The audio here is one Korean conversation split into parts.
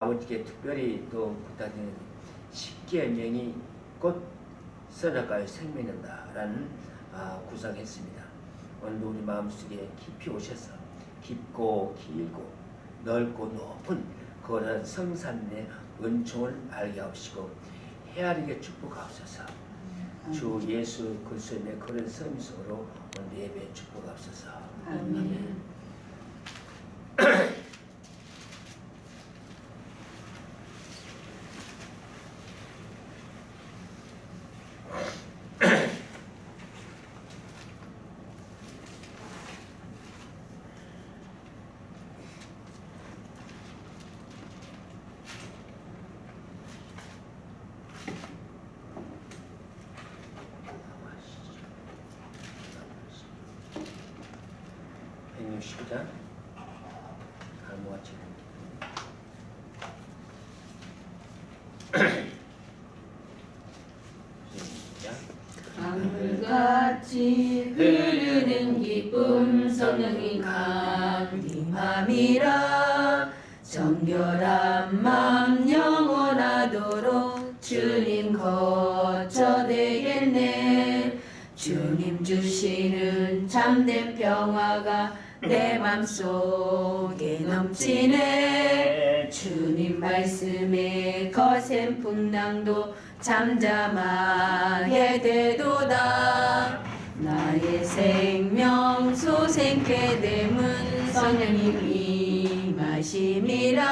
아버지께 특별히 또 부탁드리는 십계명이 곧 선악과의 생명이다라는 구상했습니다. 오늘도 우리 마음속에 깊이 오셔서 깊고 길고 넓고 높은 그런 성삼의 은총을 알게 하시고 헤아리게 축복하옵소서. 주 예수 그리스도의 그런 성성으로 오늘 예배 축복하옵소서. 아멘. 시작. 갈모같이. 시작. 강물같이 흐르는 기쁨 성령이 강림함이라. 정결한 맘 영원하도록 주님 거처 되겠네. 주님 주시는 참된 평화가 내 맘속에 넘치네. 주님 말씀에 거센 풍랑도 잠잠하게 되도다. 나의 생명 소생케 됨은 성령님 임하심이라.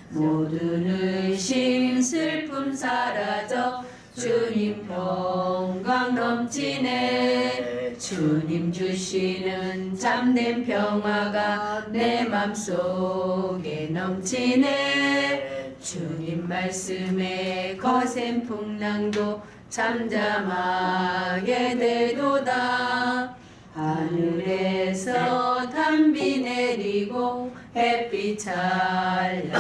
모든 의심 슬픔 사라져 주님 평강 넘치네. 주님 주시는 참된 평화가 내 맘속에 넘치네. 주님 말씀에 거센 풍랑도 잠잠하게 되도다. 하늘에서 단비 내리고 햇빛 찬란함같이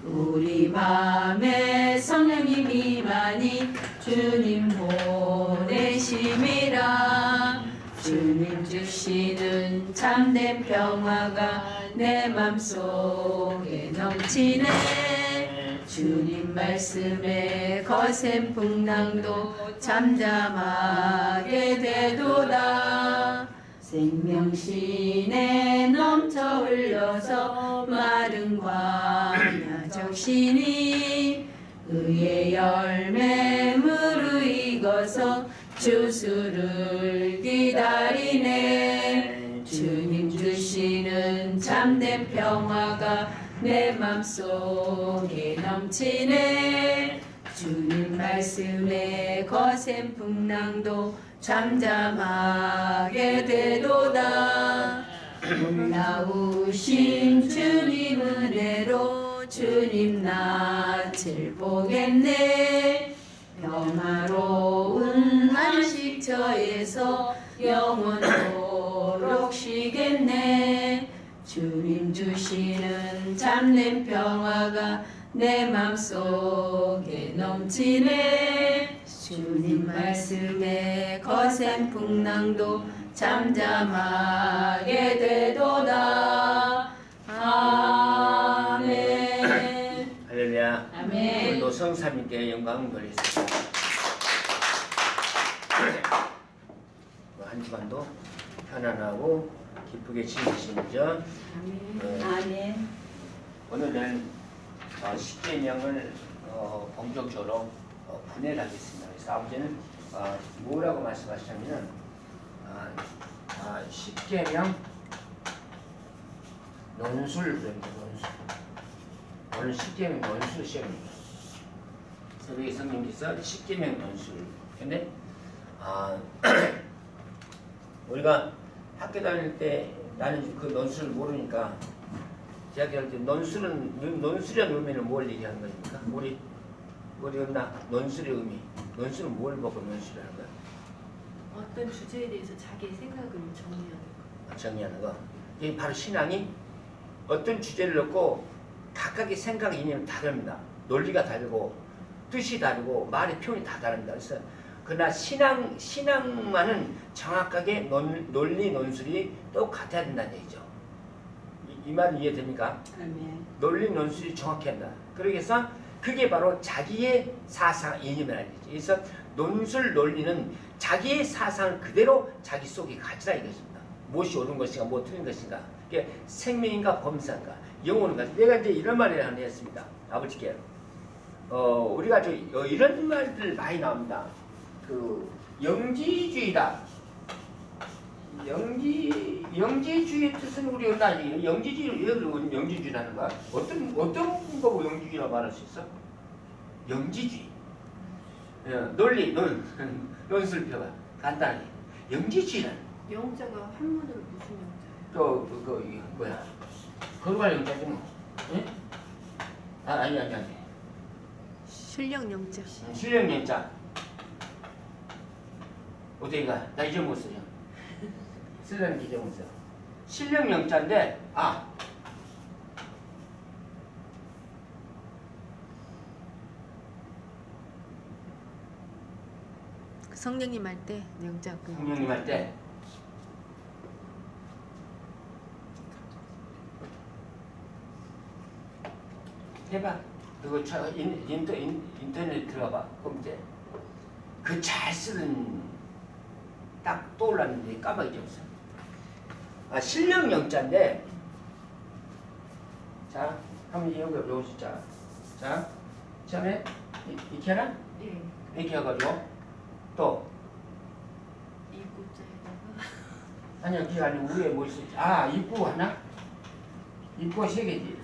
우리 맘에 성령님이 많이 주님 보내심이라. 주님 주시는 참된 평화가 내 맘속에 넘치네. 주님 말씀에 거센 풍랑도 잠잠하게 되도다. 생명신에 넘쳐 흘러서 마른 광야 적신이 의의 열매 무르익어서 주수를 기다리네. 주님 주시는 참된 평화가 내 맘속에 넘치네. 주님 말씀에 거센 풍랑도 잠잠하게 되도다. 놀라우신 주님 은혜로 주님 낯을 보겠네. 평화로운 안식처에서 영원토록 쉬겠네. 주님 주시는 참된 평화가 내 맘속에 넘치네. 주님 말씀에 거센 풍랑도 잠잠하게 되도다. 아멘. 할렐루야. 아멘. 오늘도 성삼위께 영광 돌리겠습니다. 한 주간도 편안하고 기쁘게 지내시죠. 아멘. 오늘은 십계명을 본격적으로 분해하겠습니다. 그래서 아버지는 뭐라고 말씀하시냐면 십계명 논술. 오늘 십계명 논술 시험입니다. 새벽에 성령께서 십계명 논술. 근데 우리가 학교 다닐 때 나는 그 논술을 모르니까 대학교 때 논술이라는 의미는 뭘 얘기하는 겁니까? 우리 없나? 논술의 의미. 논술은 뭘 보고 논술이라는 거야? 어떤 주제에 대해서 자기의 생각을 정리하는 거. 정리하는 거. 이게 바로 신앙이 어떤 주제를 놓고 각각의 생각, 이념이 다릅니다. 논리가 다르고 뜻이 다르고 말의 표현이 다 다릅니다. 그래서 그러나 신앙만은 정확하게 논리 논술이 똑같아야 된다는 얘기죠. 이 말은 이해됩니까? 아멘. 논리 논술이 정확히 한다. 그러기서 그게 바로 자기의 사상 이념이라는 거죠. 그래서 논술 논리는 자기의 사상을 그대로 자기 속에 가지라 이것입니다. 무엇이 옳은 것인가, 뭐 틀린 것인가. 그게 생명인가 범사인가, 영혼인가. 내가 이제 이런 말을 하나 했습니다. 아버지께. 우리가 이런 말들 많이 나옵니다. 그 영지주의다. 영지주의의 뜻은 우리 얼마나 영지주의 왜 영지주의라는 거야? 어떤 거고 영지주의라고 말할 수 있어? 영지주의. 논리, 논술표가 간단하게 영지주의라는. 영자가 한문으로 무슨 영자예요? 이게 뭐야? 거룩한 영자지 뭐. 응? 아니. 신령 영자. 신령 영자. 어떻게 가? 나 잊어먹었어요. 쓰려는 게 잊어먹었어요. 신령 영자인데 성령님 할 때 영자. 성령님 할 때 해봐. 그거 인터넷 들어가봐. 그럼 이제 그 잘 쓰는 딱 떠올랐는데 까마귀 잊어먹었어. 신령 영자인데 자, 한번 여기 진짜. 자, 처음에 이렇게 하나? 예. 이렇게 해가지고 또 이구자에다가 아니야 그게 아니고 위에 뭐 있었지? 입구 하나? 입구가 세 개지.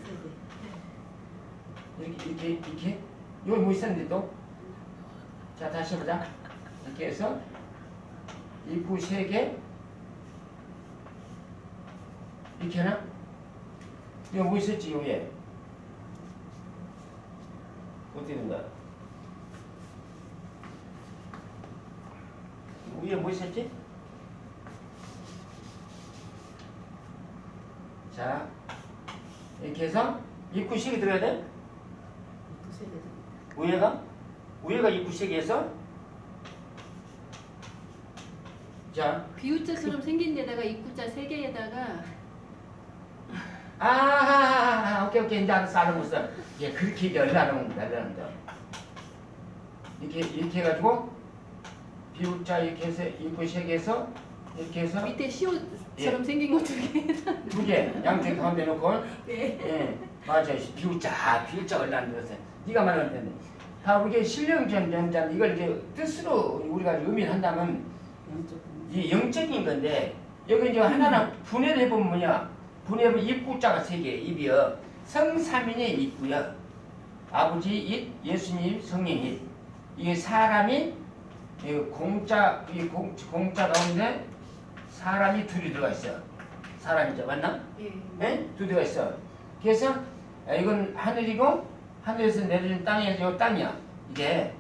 이렇게 여기 뭐 있었는데 또? 자 다시 해보자. 이렇게 해서 입구 세 개 이렇게 하나? 여기 뭐 있었지 위에? 어떻게 된 거야? 위에 뭐 있었지? 자, 이렇게 해서 입구식이 들어야 돼? 위에가 입구식이 해서 자, 비유자처럼 생긴 데다가 입구자 3개에다가 오케이 이제 알았어 무슨 예 그렇게 열라는 겁니다. 이렇게 해가지고 비우자 이렇게 해서 입구식에서 이렇게 해서 밑에 시옷처럼 예. 생긴 거 2개. 두 개 양쪽 가운데 놓고 네. 예 맞아요. 비우자 얼라는 것은 네가 말하는 데는 다 이게 신령전자 이걸 이제 뜻으로 우리가 의미한다면 이 영적인 건데 여기 이제 하나는 분해를 해보면 뭐냐? 분해하면 입구자가 3개 입이여 성삼인의 입구여 아버지 입 예수님 성령 입 이게 사람이 공자 가운데 사람이 둘이 들어가 있어요. 사람이죠 맞나? 예. 네? 두 대가 있어. 그래서 이건 하늘이고 하늘에서 내려진 땅이야. 이 땅이야. 이게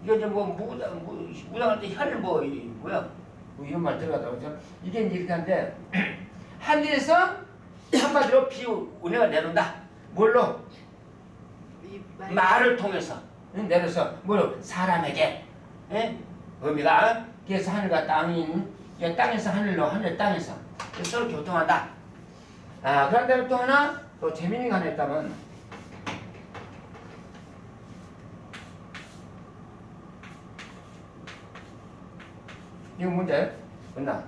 이제 뭐 무당할 때 혈 뭐야? 뭐 이런 말 들어가다가 그래서 이게 이제 이렇게 한데 하늘에서 한마디로 은혜가 내려온다. 뭘로? 말을 통해서 내려서 뭐로? 사람에게. 예? 의미가 그래서 하늘과 땅인 땅에서 하늘로 하늘 땅에서 서로 교통한다. 그런데 또 하나 또 재밌는 거 하나 있다면 이거 문제 맞나?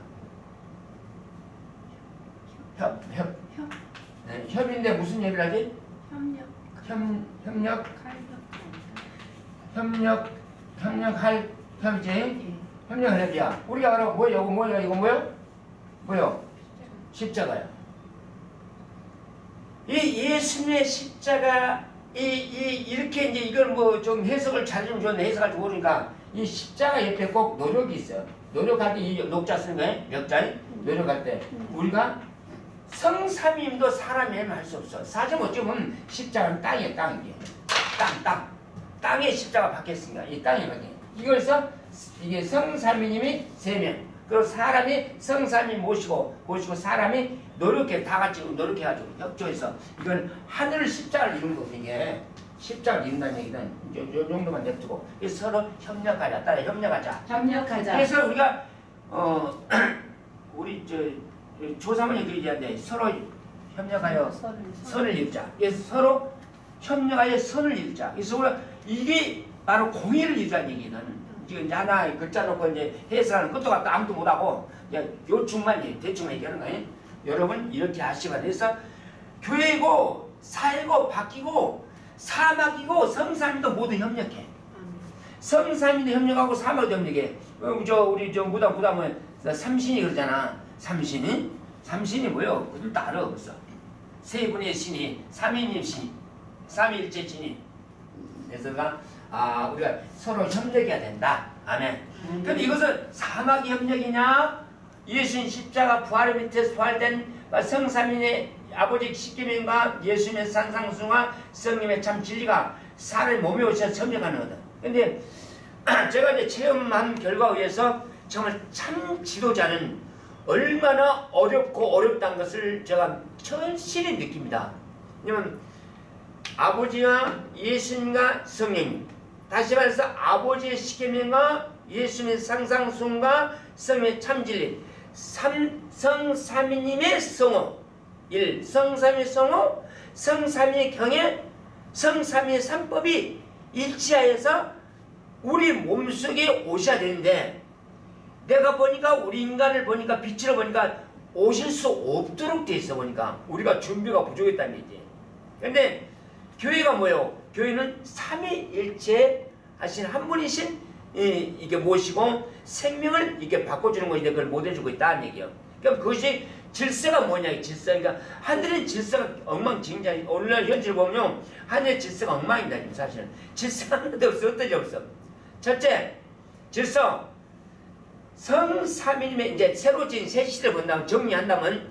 협인데 무슨 협의를 하지? 협력할 협이지? 예. 협력할 협이야. 우리가 바로 뭐야? 이거 뭐요? 십자가야. 이 예수님의 십자가 이렇게 이제 이걸 뭐 좀 해석을 잘해주면 좋은데 해석할 줄 모르니까 이 십자가 옆에 꼭 노력이 있어요. 노력할 때 이 녹자 쓰는 거예요. 역자에 노력할 때 우리가 성삼위임도 사람이 하면 할 수 없어. 사실 어쩌면 십자가는 땅이에요. 땅이게 땅에 십자가 박혔으니까 이 땅에 박혀. 이걸서 이게 성삼위님이 3명 그리고 사람이 성삼위 모시고 사람이 다 같이 노력해가지고 협조해서 이건 하늘 십자가를 이룬 거고 이게 십자가를 이룬다는 얘기는 요 정도만 냅두고 서로 협력하자. 따라 협력하자. 그래서 우리가 우리 조사모님 그러지 않는데 서로 협력하여 선을 이루자. 그래서 서로 협력하여 선을 이루자. 그래서 우리가 이게 바로 공의를 이루자는 얘기는 지금 이제 하나 글자 놓고 이제 해석하는 것도 갖다 아무도 못하고 그냥 요충만 대충 얘기하는 거예요. 여러분 이렇게 하시면 돼서 교회고 사회고 바뀌고 사막이고 성삼위도 모두 협력해. 성삼위도 협력하고 사막도 협력해. 우리 무당은 삼신이 그러잖아. 삼신이 뭐요? 그들 다 알아 벌써. 세 분의 신이 삼위님 신, 삼위일체 신이. 그래서 우리가 서로 협력해야 된다. 아멘. 근데 이것은 사막이 협력이냐? 예수님 십자가 부활 밑에 부활된 성삼위의 아버지 십계명과 예수님의 산상수와 성령의 참 진리가 사람의 몸에 오셔서 협력하는 거다. 근데 제가 이제 체험한 결과에 의해서 정말 참 지도자는 얼마나 어렵고 어렵다는 것을 제가 절실히 느낍니다. 왜냐면 아버지와 예수님과 성령, 다시 말해서 아버지의 십계명과 예수님의 상상순과 성령의 참진리, 성삼위님의 성호, 성삼위 성호, 성삼위 경애, 성삼위 삼법이 일치하여서 우리 몸속에 오셔야 되는데, 내가 보니까 우리 인간을 보니까 빛으로 보니까 오실 수 없도록 돼 있어. 보니까 우리가 준비가 부족했다는 얘기지. 근데 교회가 뭐예요? 교회는 삼위일체 하신 한 분이신 이게 모시고 생명을 이렇게 바꿔주는 것인데 그걸 못 해주고 있다는 얘기예요. 그럼 그것이 질서가 뭐냐? 이 질서. 그러니까 하늘의 질서가 엉망진창. 오늘날 현실 보면 하늘의 질서가 엉망이다. 사실은 질서가 하나도 없어. 어떠지 없어. 첫째, 질서. 성삼위님의 이제 새로 지은 새 시대를 본다면 정리한다면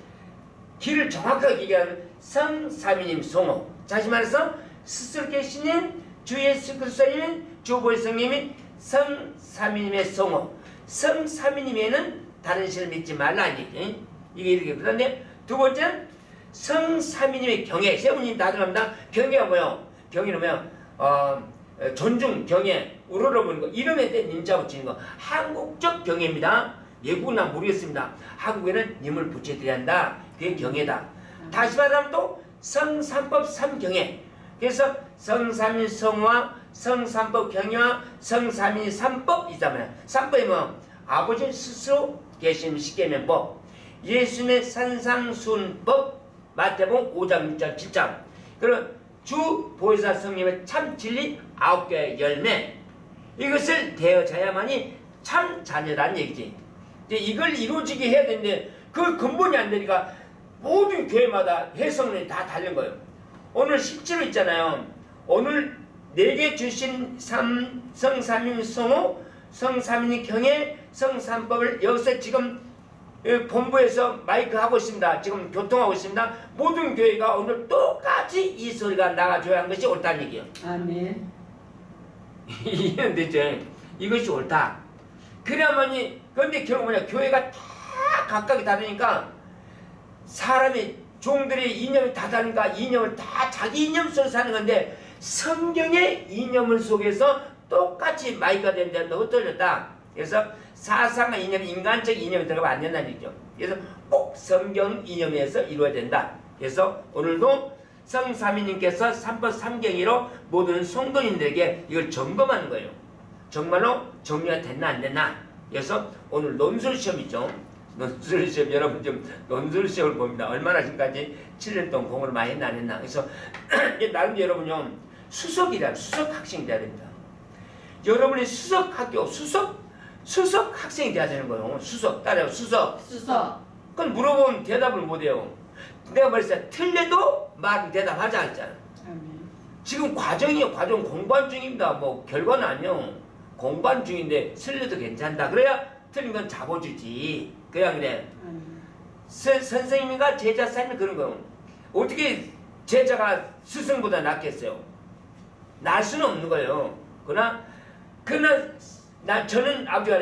길을 정확하게 얘기하면 성삼위님 성호. 다시 말해서 스스로 계시는 주 예수 그리스도님 주보의 성님이 성삼위님의 성호. 성삼위님에는 다른 신을 믿지 말라는 얘기. 이게 이렇게. 그런데 두 번째는 성삼위님의 경애. 세 분님 다 들어갑니다. 경애가 뭐예요? 경애는 뭐예요? 존중, 경애, 우러러보는 거, 이름에 대해 님자 붙이는 거, 한국적 경애입니다. 외국은 난 모르겠습니다. 한국에는 님을 붙여드려야 한다. 그게 경애다. 다시 말하면 또 성삼법 삼경애. 그래서 성삼위 성화, 성삼법 경애와 성삼위 삼법 이잖아요. 삼법이 뭐? 아버지 스스로 계신 십계명법, 예수님의 산상순법, 마태복음 5장, 6장, 7장. 그리고 주 보혜사 성령의 참 진리 9개의 열매, 이것을 되어져야만이 참 자녀라는 얘기지. 이제 이걸 이루어지게 해야 되는데 그 근본이 안 되니까 모든 교회마다 해석론이 다 다른 거예요. 오늘 실제로 있잖아요. 오늘 내게 주신 성삼위 성호, 성삼위 경애, 성삼법을 여기서 지금 본부에서 마이크 하고 있습니다. 지금 교통하고 있습니다. 모든 교회가 오늘 똑같이 이 소리가 나가줘야 하는 것이 옳다는 얘기예요. 아멘. 이해되죠? 이것이 옳다. 그래야만이. 그런데 결국 뭐냐? 교회가 다 각각이 다르니까 사람이 종들의 이념이 다 다르니까 이념을 다 자기 이념 속에서 사는 건데 성경의 이념을 속에서 똑같이 마이크가 된다는데 흩어졌다. 그래서 사상과 이념, 인간적 이념이 들어가면 안 된다는 얘기죠. 그래서 꼭 성경 이념에서 이루어야 된다. 그래서 오늘도 성삼위님께서 삼법 삼경위로 모든 성도님들에게 이걸 점검하는 거예요. 정말로 정리가 됐나 안 됐나. 그래서 오늘 논술시험이죠. 논술시험, 여러분 좀 논술시험을 봅니다. 얼마나 지금까지 7년 동안 공부를 많이 했나 안 했나. 그래서 나름 여러분요, 수석이라 수석 학생이 돼야 됩니다. 여러분이 수석 학교, 수석 학생이 돼야 되는 거예요. 수석, 따라요. 수석. 그건 물어보면 대답을 못해요. 내가 말했어요. 틀려도 말은 대답하자 했잖아. 지금 과정이에요. 과정 공부한 중입니다. 뭐 결과는 아니요. 공부한 중인데 틀려도 괜찮다. 그래야 틀린 건 잡아주지. 그냥 그래. 선생님과 제자 사이는 그런 거예요. 어떻게 제자가 스승보다 낫겠어요? 날 수는 없는 거예요. 그러나 저는 아버지가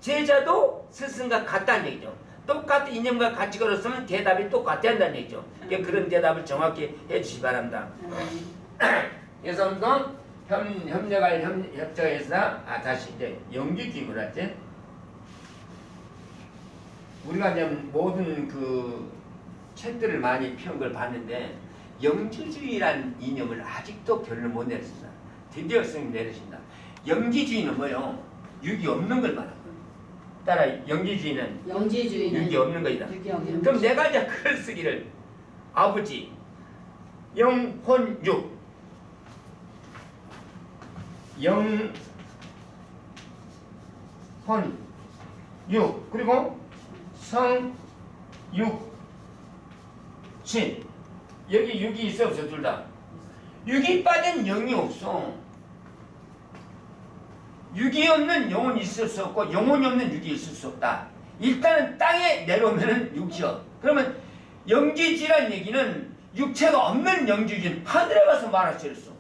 제자도 스승과 같다는 얘기죠. 똑같은 이념과 같이 걸었으면 대답이 똑같아야 한다는 얘기죠. 그런 대답을 정확히 해주시기 바랍니다. 그래서 협력할 협정에서 다시 이제 연기기구로 했지. 우리가 이제 모든 그 책들을 많이 펴온 걸 봤는데 영지주의란 이념을 아직도 결론을 못 내렸습니다. 드디어 스님이 내리신다. 영지주의는 뭐요? 육이 없는 걸 말하는 거예요. 따라 영지주의는 영지주의는 육이 없는 거이다. 육이 없는 그럼 내가 이제 글을 쓰기를 아버지 영혼육 영혼육 그리고 성육신 여기 육이 있어 없어 둘 다. 육이 빠진 영이 없어. 육이 없는 영혼이 있을 수 없고 영혼이 없는 육이 있을 수 없다. 일단은 땅에 내려오면은 육이요. 그러면 영지지란 얘기는 육체가 없는 영지지는 하늘에 가서 말할 수 있어.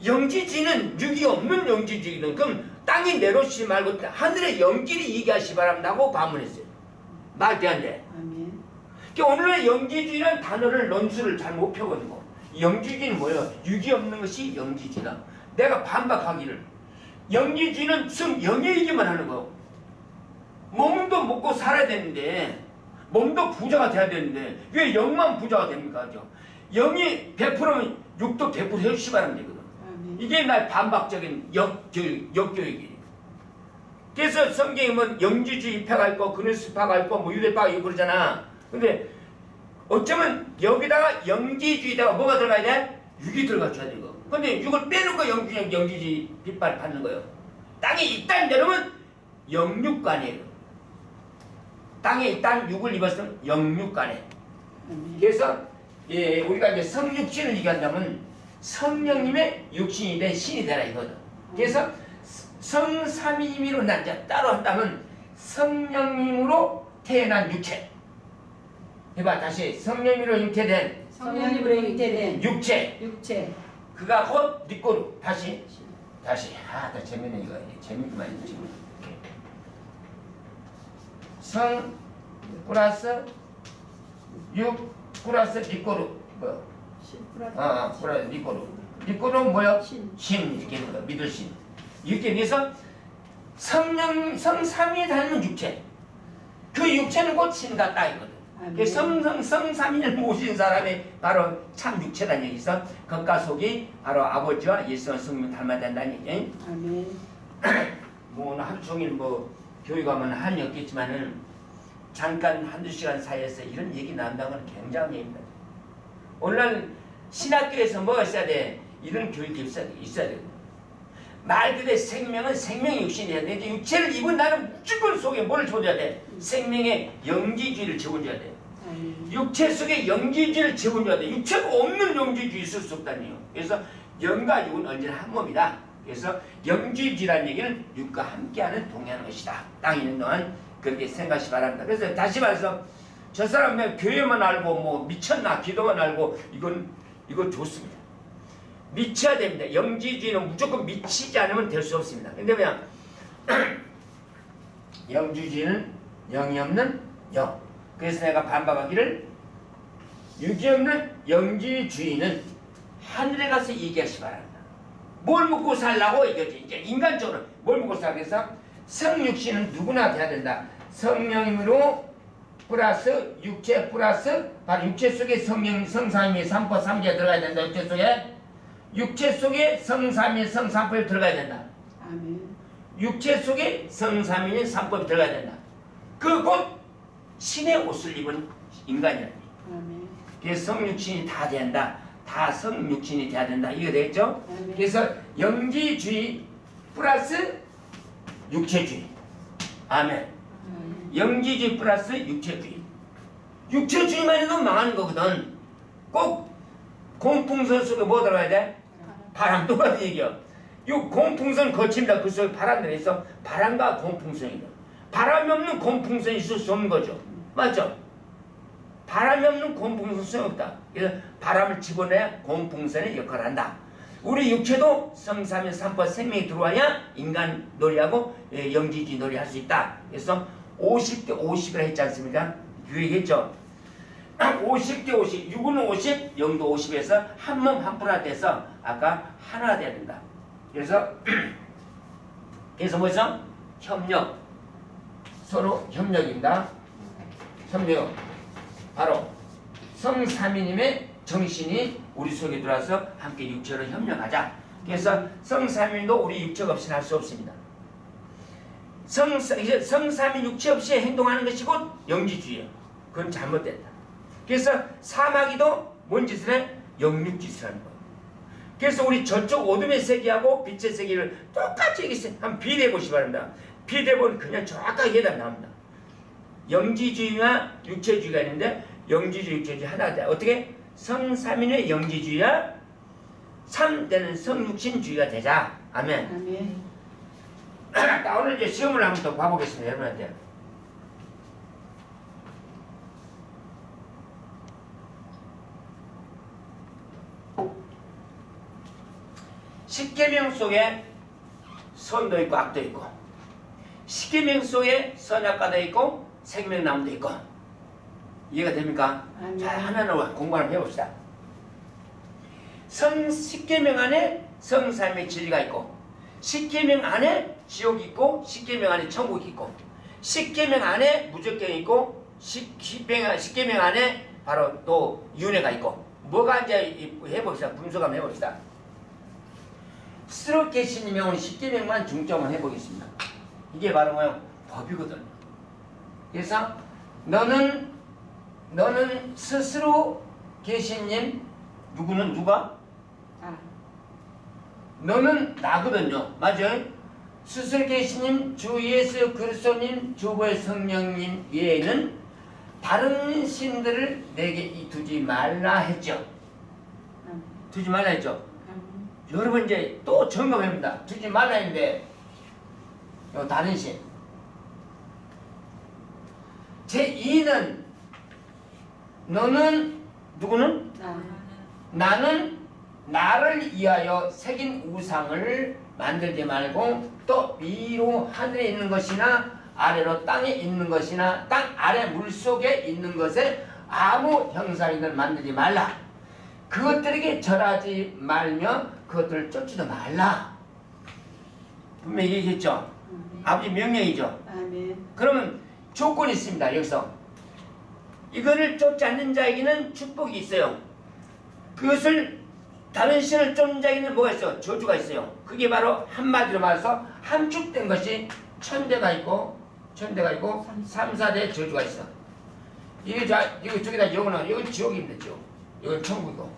영지지는 육이 없는 영지지거든. 그럼 땅에 내려오시지 말고 하늘의 영끼리 얘기하시 바랍니다고 반문했어요. 말도 안 돼. 아멘. 그러니까 오늘날 영지주의라는 단어를 논술을 잘 못 펴가지고 영지주의는 뭐예요? 육이 없는 것이 영지주의다. 내가 반박하기를 영지주의는 무슨 영의 얘기만 하는 거예요. 몸도 먹고 살아야 되는데 몸도 부자가 돼야 되는데 왜 영만 부자가 됩니까? 영이 100%면 육도 100% 해주시 바라면 되거든. 아멘. 이게 나의 반박적인 역교육이에요. 그래서 성경에 뭐 영지주의 파가 있고 그리스파가 있고 뭐 유대파가 있고 그러잖아. 근데 어쩌면 여기다가 영지주의다가 뭐가 들어가야 돼? 육이 들어가줘야 되고. 근데 육을 빼놓고 영지주의 빗발 받는 거예요. 땅에 일단 내려오면 영육간이에요. 땅에 일단 육을 입었으면 영육간에. 아멘. 그래서 예, 우리가 이제 성육신을 얘기한다면 성령님의 육신이 된 신이 되라 이거든. 그래서 성삼위임으로 난 자 따로 한다면 성령님으로 태어난 육체. 해봐 다시 성령님으로 잉태된 성령님으로 잉태된 육체. 육체. 그가 곧 니꼬루. 다시 더 재밌네 이거. 재밌구만 이거 지금. 성 플러스 육 플러스 니꼬루 뭐? 플러스 니꼬루. 니꼬루는 뭐요? 신 이렇게 있는 거 믿을 신. 이렇게 돼서 성삼위에 닮은 육체. 그 육체는 곧 신과 따이거든. 그 성삼위를 모신 사람이 바로 참 육체라는 얘기 있어. 겉과 속이 바로 아버지와 예수와 성령을 닮아야 된다는 얘기. 아멘. 뭐 하루 종일 뭐 교회 가면 한이 없겠지만은 잠깐 한두 시간 사이에서 이런 얘기 나온다는 건 굉장한 얘기입니다. 오늘날 신학교에서 뭐가 있어야 돼? 이런 교육이 있어야 돼. 말 그대로 생명은 생명의 육신이어야 돼. 이제 육체를 입은 나는 무조건 속에 뭘 줘야 돼? 생명의 영지주의를 집어줘야 돼. 육체 속에 영지주의를 집어줘야 돼. 육체가 없는 영지주의 있을 수 없다니요. 그래서 영과 육은 언제나 한 몸이다. 그래서 영지주의라는 얘기는 육과 함께하는 동행하는 것이다. 땅에 있는 동안 그렇게 생각하시 바랍니다. 그래서 다시 말해서 저 사람 왜 교회만 알고 뭐 미쳤나 기도만 알고 이건 좋습니다. 미쳐야 됩니다. 영지주의는 무조건 미치지 않으면 될 수 없습니다. 근데 뭐냐? 영지주의는 영이 없는 영. 그래서 내가 반박하기를 육이 없는 영지주의는 하늘에 가서 얘기하시 바랍니다. 뭘 먹고 살라고 이거지. 이제 인간적으로 뭘 먹고 살라고 해서 성육신은 누구나 돼야 된다. 성령으로 플러스 육체 플러스 바로 육체 속에 성삼위 삼포 삼계가 들어가야 된다. 육체 속에 성삼위 성삼법이 들어가야 된다. 아멘. 육체 속에 성삼위 삼법이 들어가야 된다. 그 곧 신의 옷을 입은 인간이라니. 아멘. 그래서 성육신이 다 된다. 다 성육신이 돼야 된다. 이거 되겠죠? 아멘. 그래서 영지주의 플러스 육체주의. 아멘. 영지주의 플러스 육체주의. 육체주의만 해도 망하는 거거든. 꼭 공풍선 속에 뭐 들어가야 돼? 바람. 똑같은 얘기야. 이 공풍선 거칩니다. 그 속에 바람 들어있어. 바람과 공풍선이다. 바람이 없는 공풍선이 있을 수 없는 거죠. 맞죠? 바람이 없는 공풍선 소용없다. 그래서 바람을 집어내야 공풍선의 역할을 한다. 우리 육체도 성삼위 삼법 생명이 들어와야 인간 놀이하고 영지주의 놀이 할 수 있다. 그래서 50대 50이라 했지 않습니까? 유행했죠. 50대 50, 6은 50, 0도 50에서 한 몸 한 뿔화 돼서 아까 하나 돼야 된다. 그래서 뭐죠? 협력. 서로 협력입니다. 협력. 바로 성삼위님의 정신이 우리 속에 들어와서 함께 육체로 협력하자. 그래서 성삼위도 우리 육체가 없이는 할 수 없습니다. 성삼위 육체 없이 행동하는 것이 곧 영지주의예요. 그건 잘못됐다. 그래서 사마귀도 뭔 짓을 해? 영육짓을 하는 거예요. 그래서 우리 저쪽 어둠의 세계하고 빛의 세계를 똑같이 얘기했어요. 한번 비례해 보시기 바랍니다. 비례해 보면 그냥 정확하게 예답 나옵니다. 영지주의와 육체주의가 있는데 영지주의, 육체주의 하나가 돼. 어떻게? 성삼위의 영지주의와 3대는 성육신주의가 되자. 아멘. 아멘. 자, 오늘 이제 시험을 한번 더 봐보겠습니다. 여러분한테. 십계명 속에 선도 있고 악도 있고, 십계명 속에 선악과도 있고 생명나무도 있고. 이해가 됩니까? 아멘. 자, 하나하나 공부 한번 해봅시다. 십계명 안에 성삼의 진리가 있고, 십계명 안에 지옥이 있고, 십계명 안에 천국이 있고, 십계명 안에 무적경이 있고, 십계명 안에 바로 또 윤회가 있고. 뭐가 이제 해봅시다. 분석 한번 해봅시다. 스스로 계시님의 오늘 십계명만 중점을 해보겠습니다. 이게 바로 뭐야? 법이거든요. 그래서 너는 스스로 계시님, 누구는 누가? 아. 너는 나거든요. 맞아요? 스스로 계시님, 주 예수 그리스도님, 주보의 성령님 외에는 다른 신들을 내게 두지 말라 했죠. 두지 말라 했죠. 여러분 이제 또 점검합니다. 두지 말라 했는데 다른 신. 제2는 너는 누구는? 나는 나를 위하여 새긴 우상을 만들지 말고 또 위로 하늘에 있는 것이나 아래로 땅에 있는 것이나 땅 아래 물속에 있는 것에 아무 형상이든 만들지 말라. 그것들에게 절하지 말며 그것들을 쫓지도 말라. 분명히 얘기했죠. 아버지 명령이죠. 아멘. 그러면 조건이 있습니다. 여기서 이거를 쫓지 않는 자에게는 축복이 있어요. 그것을 다른 신을 쫓는 자에게는 뭐가 있어요? 저주가 있어요. 그게 바로 한마디로 말해서 함축된 것이 천대가 있고 3,4대 저주가 있어. 이거 저기 다 영원한, 이건 지옥입니다. 지옥. 이건 천국이고.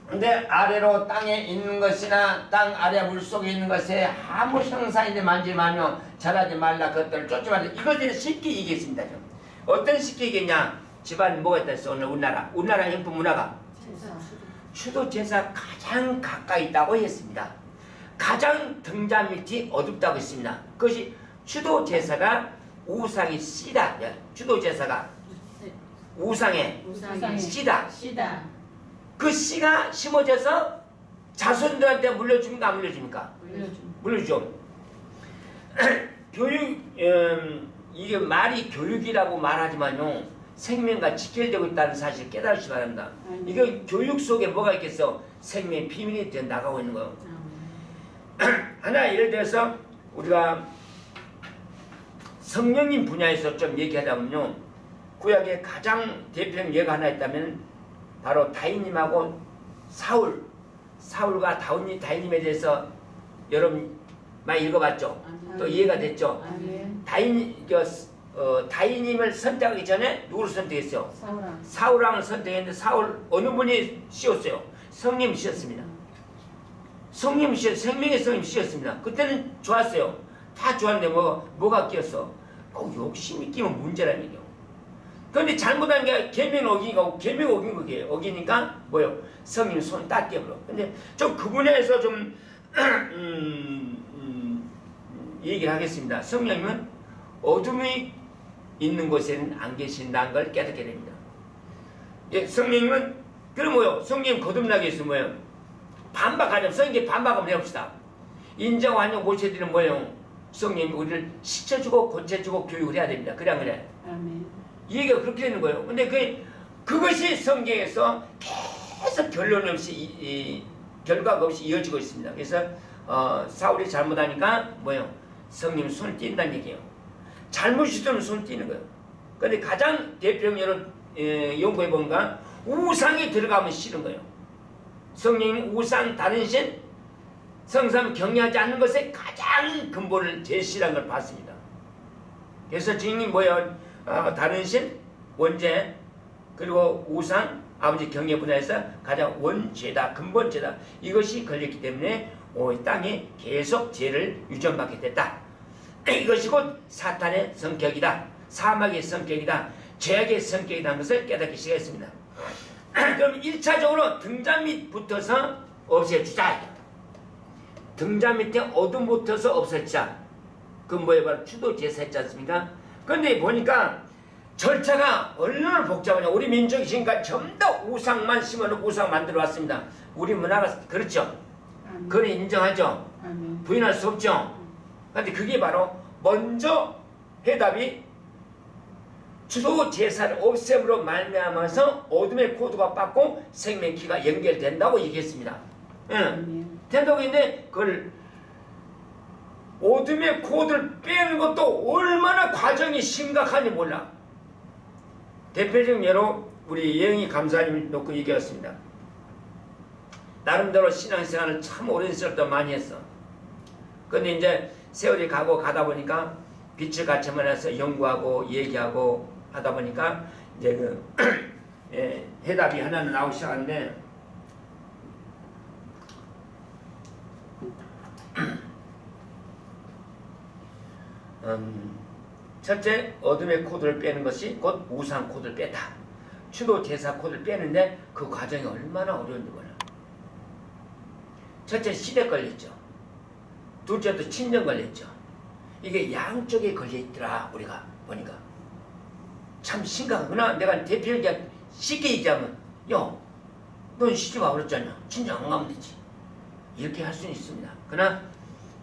근데 아래로 땅에 있는 것이나 땅 아래 물속에 있는 것에 아무 형상이든 만지지 말며 절하지 말라. 그것들을 쫓지 말라. 이것들은 쉽게 얘기했습니다. 어떤 쉽게 얘기했냐? 집안 뭐가 있다 했어? 오늘 우리나라 형품 문화가 추도 제사 가장 가까이 있다고 했습니다. 가장 등잔 밑이 어둡다고 했습니다. 그것이 추도 제사가 우상의 씨다. 추도 제사가 우상의 씨다. 씨다. 그 씨가 심어져서 자손들한테 물려줍니까? 안 물려줍니까? 물려주죠. 교육, 이게 말이 교육이라고 말하지만요, 생명과 직결되고 있다는 사실을 깨달으시기 바랍니다. 이거 교육 속에 뭐가 있겠어? 생명의 비밀이 나가고 있는 거예요. 하나 예를 들어서 우리가 성령님 분야에서 좀 얘기하자면요, 구약에 가장 대표적인 예가 하나 있다면 바로 다윗님하고 사울과 다윗님에 대해서 여러분 많이 읽어봤죠? 또 이해가 됐죠? 다윗님을 선택하기 전에 누구를 선택했어요? 사울왕을 선택했는데 사울 어느 분이 씌웠어요? 성령이 씌웠습니다. 생명의 성령이 씌웠습니다. 그때는 좋았어요. 다 좋았는데 뭐가 끼었어? 꼭 욕심이 끼면 문제라는 얘기예요. 그런데 잘못한 게 계명 어긴 거예요. 어기니까 뭐요? 성령 손 딱 떼버려. 근데 좀 그 분야에서 좀 얘기를 하겠습니다. 성령님은 어둠이 있는 곳에는 안 계신다는 걸 깨닫게 됩니다. 예, 성령님은 그럼 뭐요? 성령님 거듭나게 해서 뭐예요? 반박하자면 성령님 반박하면 해봅시다. 인정 완전 모셔드리는 뭐예요? 성령님이 우리를 시켜주고 고쳐주고 교육을 해야 됩니다. 그래 안 그래? 아멘. 이 얘기가 그렇게 되는 거예요. 근데 그것이 성경에서 계속 결론 없이 결과가 없이 이어지고 있습니다. 그래서 사울이 잘못하니까 뭐예요? 성령 손을 띈다는 얘기예요. 잘못이 있으면 손을 띄는 거예요. 근데 가장 대표적으로 연구해 보니까 우상이 들어가면 싫은 거예요. 성령님 우상 다른 신 성삼 경외하지 않는 것에 가장 근본을 제시한 걸 봤습니다. 그래서 주님이 뭐예요? 다른 신, 원죄, 그리고 우상, 아버지 경외 분야에서 가장 원죄다, 근본죄다. 이것이 걸렸기 때문에 이 땅에 계속 죄를 유전받게 됐다. 이것이 곧 사탄의 성격이다. 사막의 성격이다. 죄악의 성격이라는 것을 깨닫기 시작했습니다. 그럼 1차적으로 등잔 밑 붙어서 없애주자. 등잔 밑에 어둠 붙어서 없애주자. 그건 뭐예요? 바로 추도 제사 했지 않습니까? 근데 보니까 절차가 얼마나 복잡하냐. 우리 민족이 지금까지 전부 다 우상만 심어놓고 우상 만들어 왔습니다. 우리 문화가 그렇죠. 그걸 인정하죠. 아멘. 부인할 수 없죠. 그런데 그게 바로 먼저 해답이 추도 제사를 없앰으로 말미암아서 어둠의 코드가 빠고 생명기가 연결된다고 얘기했습니다. 아멘. 된다고 했는데 그걸 어둠의 코드를 빼는 것도 얼마나 과정이 심각한지 몰라. 대표적인 예로 우리 예영이 감사님 놓고 얘기했습니다. 나름대로 신앙생활을 참 오랜 시절부터 많이 했어. 근데 이제 세월이 가다 보니까 빛을 같이 만나서 연구하고 얘기하고 하다 보니까 이제 해답이 하나는 나오기 시작하는데 첫째, 어둠의 코드를 빼는 것이 곧 우상 코드를 뺐다. 추도 제사 코드를 빼는데 그 과정이 얼마나 어려운지 몰라. 첫째, 시대 걸렸죠. 둘째도 친정 걸렸죠. 이게 양쪽에 걸려있더라. 우리가 보니까 참 심각하구나. 내가 대표적으로 쉽게 얘기하면 야, 넌 시집와 그랬잖아. 친정 안 가면 되지. 이렇게 할 수는 있습니다. 그러나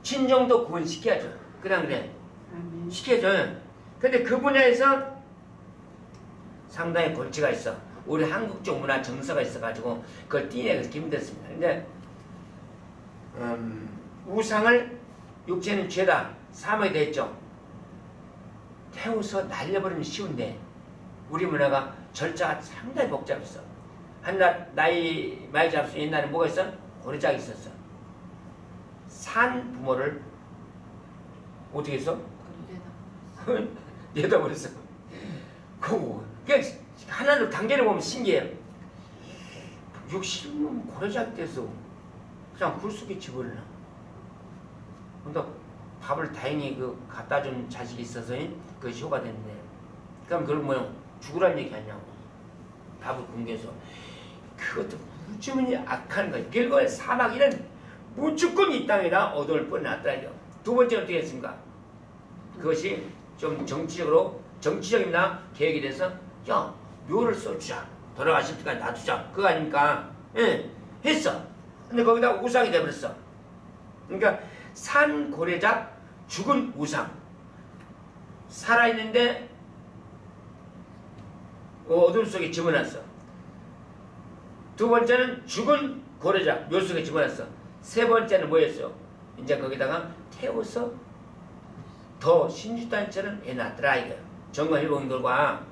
친정도 구원시켜야죠. 그냥 그래. 아멘. 시켜줘요. 근데 그 분야에서 상당히 골치가 있어. 우리 한국 쪽 문화 정서가 있어가지고 그걸 띄내기가 힘들습니다. 근데 우상을 육체는 죄다. 사망이 됐죠. 태워서 날려버리면 쉬운데 우리 문화가 절차가 상당히 복잡했어. 한낱 나이 많이 잡수 옛날에 뭐가 있어? 고래짝이 있었어. 산 부모를 어떻게 했어? 내다버렸어. 그냥 하나를 단계를 보면 신기해요. 60년 고래짝 돼서 그냥 굴속에 집어넣어. 근데 밥을 다행히 갖다 준 자식이 있어서 그 효가 됐는데, 그럼 그걸 뭐 죽으란 얘기 아니냐고. 밥을 굶겨서. 그것도 무지무지 악한 거예요. 결국에 사막 이런 무조건 이 땅에다 어둠을 뻔놨더라고요. 두 번째 어떻게 했습니까? 그것이 좀 정치적이나 계획이 돼서 야, 묘를 써주자. 돌아가실 때까지 놔두자. 그거 아닙니까? 예, 했어. 근데 거기다 우상이 돼버렸어. 그러니까 산 고래작, 죽은 우상. 살아있는데 어둠 속에 집어넣었어. 두 번째는 죽은 고래작, 묘 속에 집어넣었어. 세 번째는 뭐였어? 이제 거기다가 태워서 더 신주단처럼 해놨더라 이거. 점검해본 결과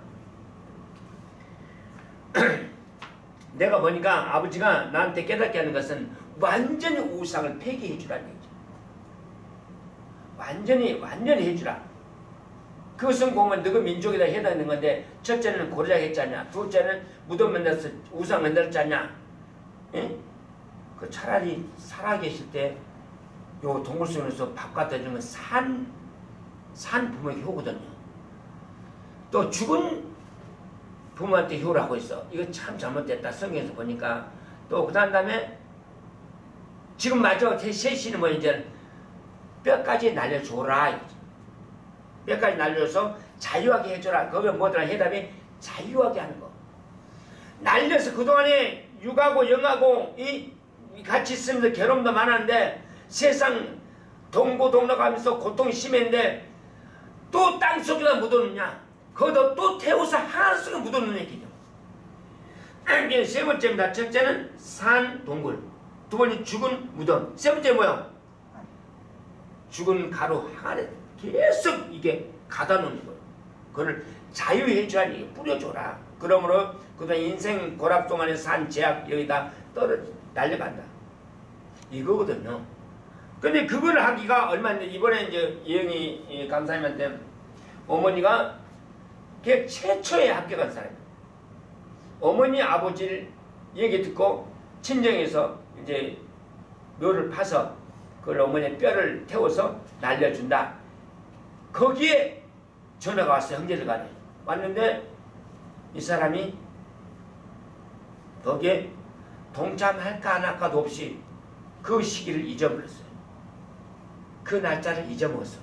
내가 보니까 아버지가 나한테 깨닫게 하는 것은 완전히 우상을 폐기해주라는 얘기죠. 완전히 해주라. 그것은 보면 너희 민족에다 해당하는 건데, 첫째는 고래작 했잖냐, 둘째는 무덤 만들어서 우상 만들었잖냐. 예? 그 차라리 살아계실 때 요 동물성에서 밥 갖다 주는 건 산 부모에게 효거든요. 또 죽은 부모한테 효라고 있어. 이거 참 잘못됐다. 성경에서 보니까. 또 그 다음에 지금 마저 셋이는 뭐 이제 뼈까지 날려줘라. 뼈까지 날려서 자유하게 해줘라. 그게 뭐더라? 해답이 자유하게 하는 거. 날려서 그동안에 육하고 영하고 같이 있으면서 괴로움도 많았는데 세상 동고동락하면서 고통이 심했는데 또 땅속에다 묻어놓냐? 거기다 또 태워서 하늘 속에 묻어놓는 얘기죠. 이게 세 번째입니다. 첫째는 산 동굴, 두 번째 죽은 무덤, 세 번째 뭐야? 죽은 가루 항아리 계속 이게 가다 놓는 거예요. 그걸 자유해 줘야 이게 뿌려줘라. 그러므로 그동안 인생 고락 동안에 산 제약 여기다 날려간다. 이거거든요. 근데 그걸 하기가 얼마인데 이번에 이제 예영이 감사님한테 어머니가 걔 최초에 합격한 사람이에요. 어머니 아버지를 얘기 듣고 친정에서 이제 묘를 파서 그걸 어머니의 뼈를 태워서 날려준다. 거기에 전화가 왔어요. 형제들 간에 왔는데 이 사람이 거기에 동참할까 안 할까도 없이 그 시기를 잊어버렸어요. 그 날짜를 잊어먹었어.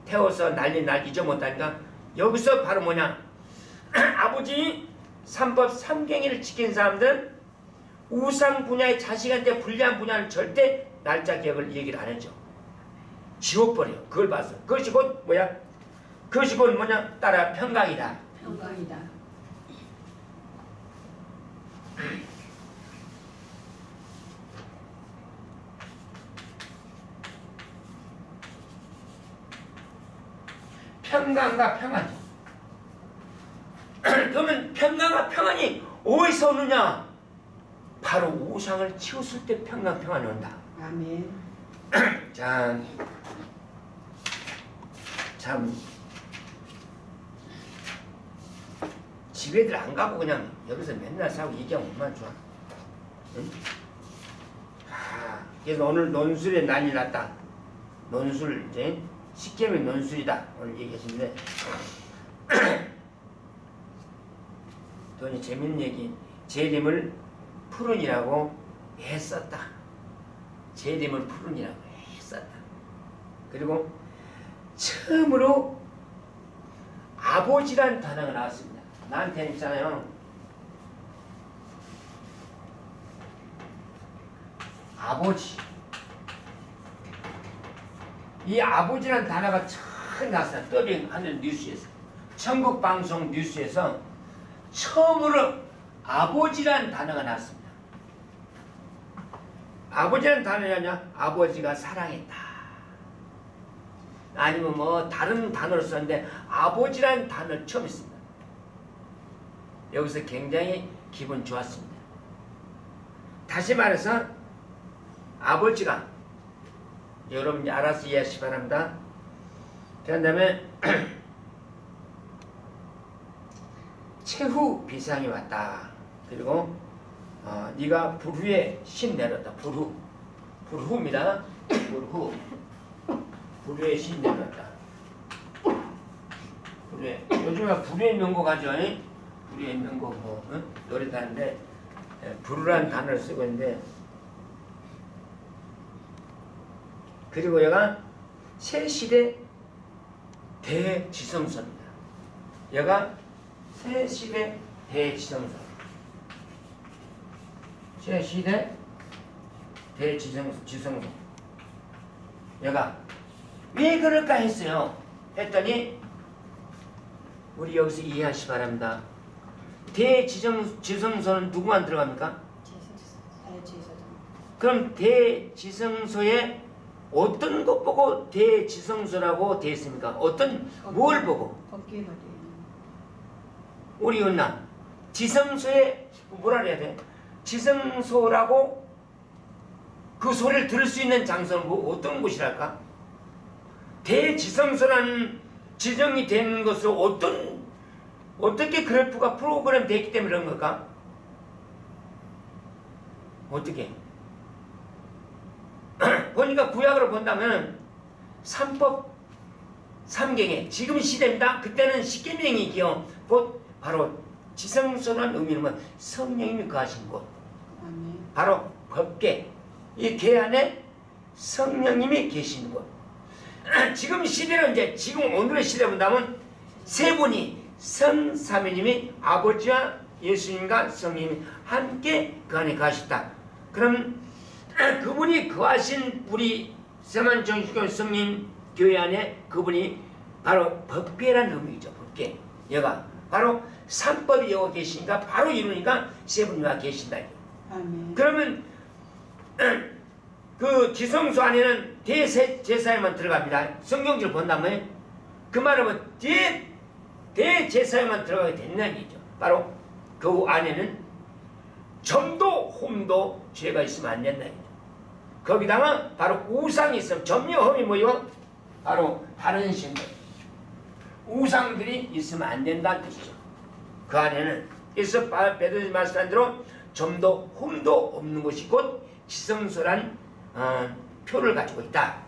태워서 날린 날 잊어먹었다니까. 여기서 바로 뭐냐, 아버지 삼법 삼경의를 지킨 사람들은 우상 분야의 자식한테 불리한 분야는 절대 날짜 기억을 얘기를 안 해줘. 지워버려. 그걸 봤어. 그것이 곧 뭐야? 그것이 곧 뭐냐? 따라 평강이다. 평강이다. 평강과 평안이. 그러면 평강과 평안이 어디서 오느냐? 바로 우상을 치웠을 때 평강 평안이 온다. 아멘. 참 집에들 안 가고 그냥 여기서 맨날 싸우고 얘기하면 얼마나 좋아. 응? 그래서 오늘 논술에 난리 났다. 논술 이제 십계명 논술이다 오늘 얘기하시는데 또 재밌는 얘기. 재림을 푸른이라고 애썼다. 재림을 푸른이라고 애썼다. 그리고 처음으로 아버지란 단어가 나왔습니다. 나한테 있잖아요. 아버지. 이 아버지란 단어가 처음 나왔어요. 더빙하는 뉴스에서. 천국방송 뉴스에서 처음으로 아버지란 단어가 나왔습니다. 아버지란 단어냐? 아버지가 사랑했다. 아니면 뭐 다른 단어를 썼는데 아버지란 단어를 처음 했습니다. 여기서 굉장히 기분 좋았습니다. 다시 말해서 아버지가 여러분 알아서 이해하시기 바랍니다. 그 다음에 최후 비상이 왔다. 그리고 네가 불후에 신 내렸다. 불후입니다. 불후에 신 내렸다. 불후에 요즘에 불후의 명곡 하죠. 불후의 명곡 노래도 하는데 불후라는 단어를 쓰고 있는데, 그리고 얘가 새 시대 대지성소입니다. 얘가 새 시대 대지성소. 새 시대 대지성소. 얘가 왜 그럴까 했어요. 했더니 우리 여기서 이해하시기 바랍니다. 대지성소는 누구만 들어갑니까? 그럼 대지성소에 어떤 것 보고 대지성소라고 되어 있습니까? 뭘 보고? 법계머리. 우리 은나 지성소에 뭐라 해야 돼? 지성소라고 그 소리를 들을 수 있는 장소는 어떤 곳이랄까? 대지성소라는 지정이 되는 것으로 어떻게 그래프가 프로그램 되기 때문에 그런 걸까? 어떻게? 보니까 구약으로 본다면 삼법 삼경에 지금 시대입니다. 그때는 십계명이기요. 곧 바로 지성소라는 의미는 뭐 성령님이 거하신 곳. 아멘. 바로 법계. 이 계 안에 성령님이 계시는 곳. 지금 시대는 이제 지금 오늘의 시대 본다면 세 분이 성삼위님이 아버지와 예수님과 성령님이 함께 그 안에 거하셨다. 그럼 그분이 거하신 우리 세만정신교 성님 교회 안에 그분이 바로 법계라는 의미죠. 법계. 얘가 바로 삼법이 여기 계시니까 바로 이루니까 세 분이 와 계신다. 아멘. 그러면 그 지성소 안에는 대제사에만 들어갑니다. 성경지를 본다면 그 말은 대제사에만 들어가게 된다는 얘기죠. 바로 그 안에는 점도 홈도 죄가 있으면 안 된다. 거기다가 바로 우상이 있으면 점요 홈이 뭐요? 바로 다른 신들 우상들이 있으면 안 된다는 뜻이죠. 그 안에는 그래서 베드로가 말씀한 대로 점도 홈도 없는 것이 곧 지성소란 표를 가지고 있다.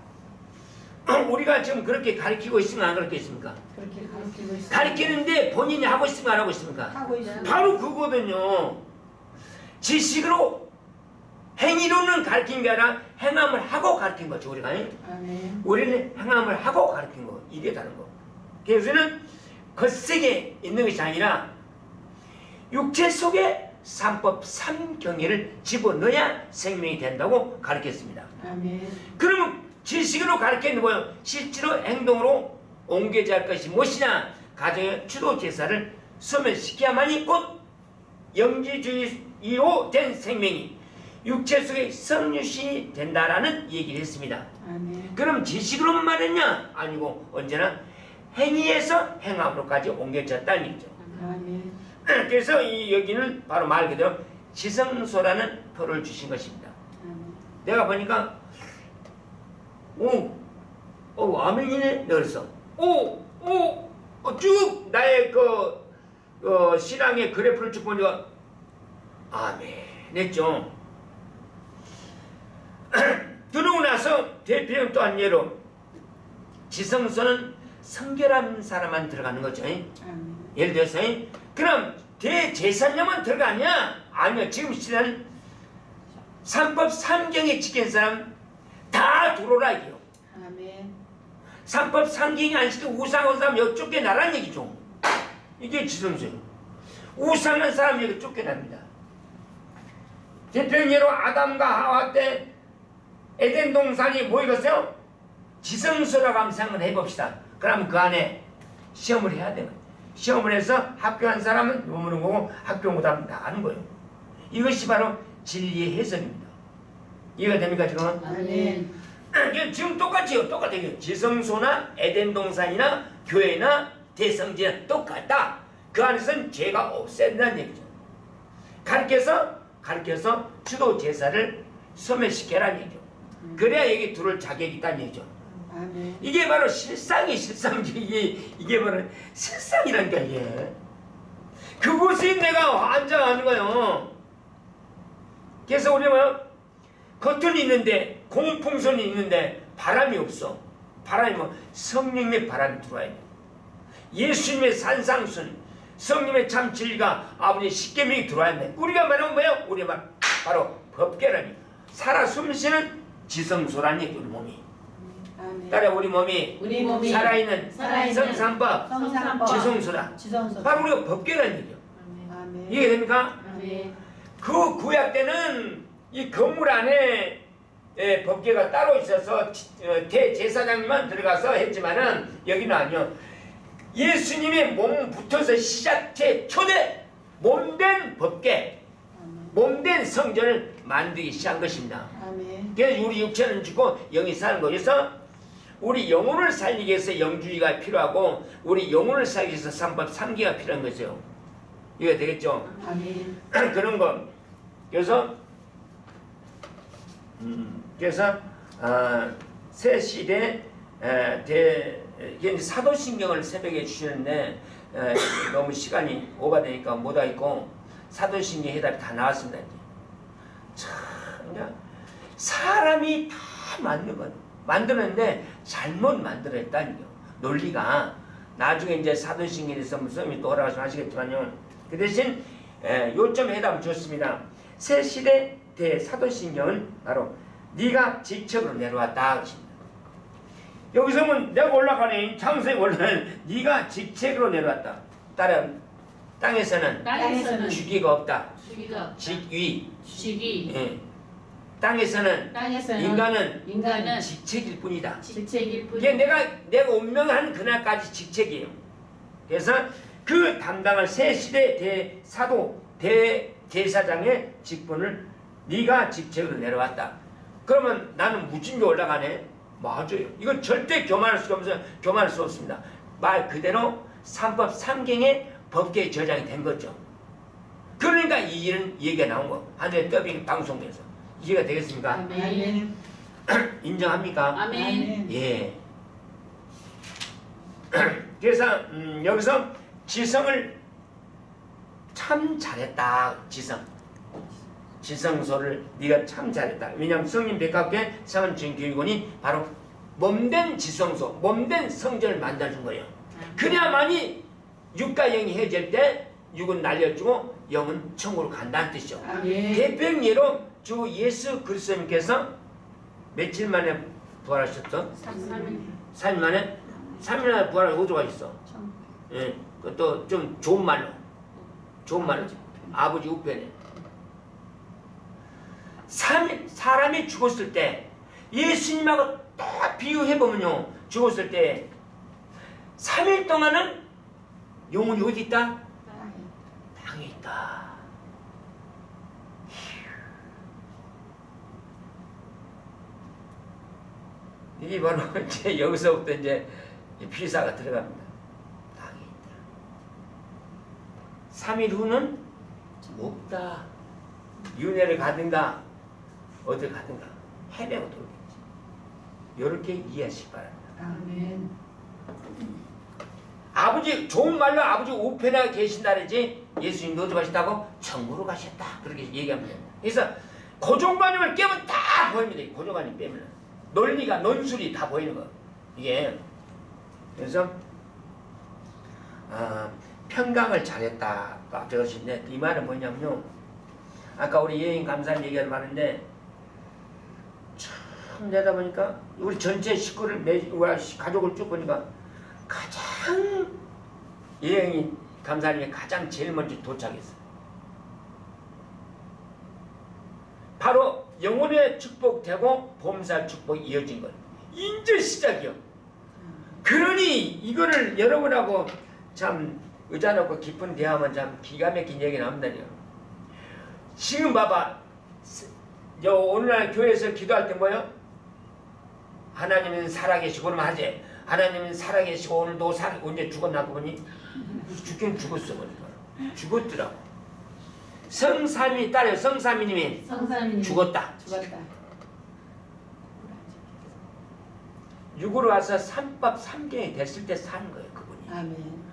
우리가 지금 그렇게 가르치고 있으면 안 가르치겠습니까? 그렇게 가르치고 있습니다. 가르치는데 본인이 하고 있으면 안 하고 있습니까? 하고 있습니다. 바로 그거거든요. 지식으로 행위로는 가르친 게 아니라 행함을 하고 가르친 거죠. 우리가 아멘. 우리는 행함을 하고 가르친 거. 이게 다른 거. 그래서 우리는 겉색에 있는 것이 아니라 육체 속에 삼법 삼경의를 집어넣어야 생명이 된다고 가르쳤습니다. 아멘. 그러면 지식으로 가르치는 뭐예요? 실제로 행동으로 옮겨야 할 것이 무엇이냐? 가정의 주도 제사를 소멸시켜야만이 곧 영지주의로 된 생명이 육체 속에 성육신이 된다라는 얘기를 했습니다. 아멘. 그럼 지식으로만 말했냐? 아니고 언제나 행위에서 행함으로까지 옮겨졌다는 얘기죠. 아멘. 그래서 여기는 바로 말 그대로 지성소라는 표를 주신 것입니다. 아멘. 내가 보니까 아멘이네. 그래서 쭉 나의 신앙의 그래프를 쭉 보니까 아멘 했죠. 들어오고 나서 대표는 또한 예로 지성소는 성결한 사람만 들어가는 거죠. 아멘. 예를 들어서 그럼 대제사장만 들어가냐? 아니요. 지금 시대는 삼법 삼경에 지킨 사람 다 들어오라 이게요. 아멘. 삼법 삼경이 안 시키고 우상한 사람 여기 쫓겨나라는 얘기죠. 이게 지성소예요. 우상한 사람 여기 쫓겨납니다. 대표는 예로 아담과 하와 때 에덴 동산이 뭐이겠어요? 지성소라고 한번 생각을 해봅시다. 그럼 그 안에 시험을 해야 돼요. 시험을 해서 합격한 사람은 넘어오는 거고 합격 못하면 나가는 거예요. 이것이 바로 진리의 해석입니다. 이해가 됩니까 지금? 아멘. 지금 똑같아요. 똑같아요. 지성소나 에덴 동산이나 교회나 대성지나 똑같다. 그 안에서는 죄가 없앤다는 얘기죠. 가르쳐서 주도 제사를 소멸시켜라는 얘기죠. 그래야 여기 들어올 자격이 있다는 얘기죠. 아멘. 이게 바로 실상이지. 이게 바로 실상이라니까 이게. 그곳이 내가 앉아가는 거예요. 그래서 우리 겉은 있는데 공풍선이 있는데 바람이 없어. 바람이 성령의 바람이 들어와야 돼. 예수님의 산상순, 성령의 참 진리가 아버지의 십계명이 들어와야 돼. 우리가 말하면 뭐예요? 우리가 바로 법계라니. 살아 숨쉬는 지성소라는 얘기. 우리 몸이. 아멘. 따라 우리 몸이 살아있는 성삼법 지성소다. 바로 우리가 법계라는 얘기죠. 아멘. 이해됩니까? 아멘. 그 구약 때는 이 건물 안에 법계가 따로 있어서 대제사장님만 들어가서 했지만은 여기는 아니요. 예수님의 몸 붙어서 시작해 초대 몸된 법계, 몸된 성전을 만들기 시작한 것입니다. 아멘. 그래서 우리 육체는 죽고 영이 사는 거여서 우리 영혼을 살리기 위해서 영주의가 필요하고 우리 영혼을 살리기 위해서 삼법 삼기가 필요한 거죠. 이해가 되겠죠? 아멘. 그런 거. 그래서 새 시대 사도신경을 새벽에 주시는데 너무 시간이 오바되니까 못 하겠고 사도신경 해답이 다 나왔습니다. 참, 그러니까 사람이 다 만든 거 만드는데 잘못 만들었다는 거. 논리가 나중에 이제 사도신경에서 무슨 또 오라고 하시겠지만요. 그 대신 요점 해답을 줬습니다. 새 시대 대사도신경은 바로 네가 직책으로 내려왔다 것입니다. 여기서 보면 내가 올라가니 창세에 올라가는 네가 직책으로 내려왔다. 따라 땅에서는 주기가 없다. 직위. 주식이 땅에서는 인간은 직책일 뿐이다. 이게 내가 운명한 그날까지 직책이에요. 그래서 그 담당을 새 시대 대사도 대제사장의 직분을 네가 직책으로 내려왔다. 그러면 나는 무진교 올라가네. 맞아요. 이건 절대 교만할 수 없습니다. 말 그대로 삼법 삼경의 법계에 저장이 된 거죠. 그러니까 이런 얘기가 나온 거. 하늘의 더빙 방송에서. 이해가 되겠습니까? 아멘. 인정합니까? 아멘. 예. 그래서 여기서 지성을 참 잘했다. 지성소를 네가 참 잘했다. 왜냐하면 성림 백학교의 성은증교육원이 바로 몸된 지성소, 몸된 성전을 만들어준 거예요. 그래야만이 육과 영이 해질 때 육은 날려주고 영은 천국으로 간다는 뜻이죠. 아멘. 대표적 예로 주 예수 그리스도님께서 며칠 만에 부활하셨죠? 3일 만에? 3일 만에 부활할 호조가 있어. 예, 그것도 좀 좋은 말로. 아버지 우편에. 사람이 죽었을 때 예수님하고 딱 비유해보면요. 죽었을 때 3일 동안은 영혼이 어디 있다? 땅에 있다. 이게 바로 이제 여기서부터 이제 필사가 들어갑니다. 땅에 있다. 3일 후는 없다. 윤회를 가든가 어딜 가든가 헤매고 돌겠지. 이렇게 이해하시기 바랍니다. 아멘. 아버지 좋은 말로 아버지 우편에 계신다 그러지 예수님도 어디 가셨다고? 천국으로 가셨다. 그렇게 얘기하면 됩니다. 그래서 고정관념을 깨면 다 보입니다. 고정관념 빼면 논리가 논술이 다 보이는 거. 이게 그래서 평강을 잘했다. 적으신데 이 말은 뭐냐면요. 아까 우리 여행 감사님 얘기를 하는데 참 내다 보니까 우리 전체 식구를 가족을 쭉 보니까 가장 여행이 감사님이 가장 제일 먼저 도착했어요. 바로 영혼의 축복되고 범사의 축복이 이어진 거예요. 이제 시작이요. 그러니 이거를 여러분하고 참 의자놓고 깊은 대화하면 참 기가 막힌 얘기 나온다니요. 지금 봐봐. 오늘날 교회에서 기도할 때 뭐요? 하나님은 살아계시고 그러면 하지. 하나님은 살아계시고 오늘도 언제 죽었나 보니 죽긴 죽었어. 그러니까. 죽었더라고. 성삼위 딸이요. 성삼위님이 죽었다. 육으로 와서 삼법 삼경이 됐을 때 사는 거예요. 그분이. 아멘.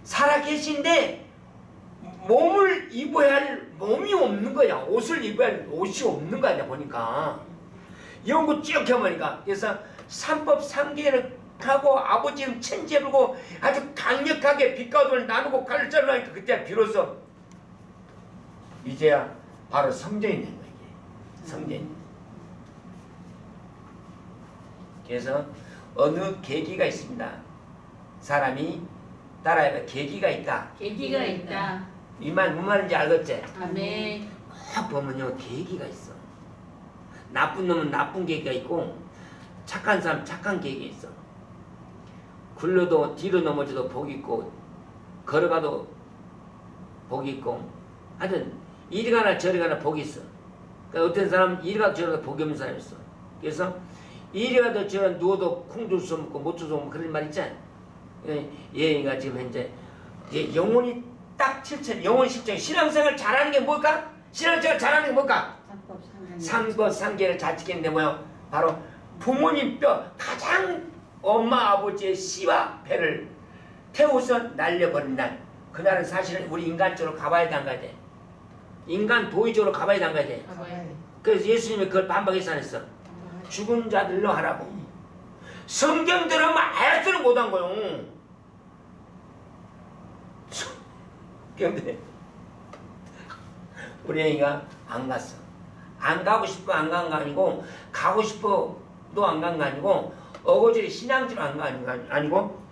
살아계신데 몸을 입어야 할 몸이 없는 거야. 옷을 입어야 할 옷이 없는 거 아니야 보니까. 이런 거 쭉 해보니까. 그래서 삼법 삼계를 하고 아버지는 천재불고 아주 강력하게 빛과 어둠을 나누고 가르쳐를 하니까 그때 비로소 이제야 바로 성전이 된 거예요. 성전이. 그래서 어느 계기가 있습니다. 사람이 따라해봐. 계기가 있다. 계기가 있다. 이 말 무슨 말인지 알겠지? 아멘. 꼭 보면요 계기가 있어. 나쁜 놈은 나쁜 계기가 있고 착한 사람 착한 계기가 있어. 굴러도 뒤로 넘어져도 복이 있고 걸어가도 복이 있고 하여튼 이리 가나 저리 가나 복이 있어. 그러니까 어떤 사람은 이리 가도 저리 가도 복이 없는 사람이 있어. 그래서 이리 가도 저리 가도 누워도 콩 줄 수 없고 못 줄 수 없고 그런 말 있잖아. 예인이가 지금 현재 영혼이 딱 7천 영혼 10천 신앙생활 잘하는 게 뭘까? 신앙생활 잘하는 게 뭘까? 삼법 삼계를 잘 지키는데 뭐요? 바로 부모님 뼈 가장 엄마 아버지의 씨와 배를 태워서 날려버린 날 그날은 사실은 우리 인간적으로 가봐야 돼 안 가야 돼? 인간 도의적으로 가봐야 돼 안 가야 돼? 그래서 예수님이 그걸 반박해서 안 했어. 죽은 자들로 하라고. 성경 들으면 알지를 못한 거요. 그런데 우리 애기가 안 갔어. 안 가고 싶어 안 간 거 아니고 가고 싶어도 안 간 거 아니고 어거지로 신앙지로 안 간 거 아니고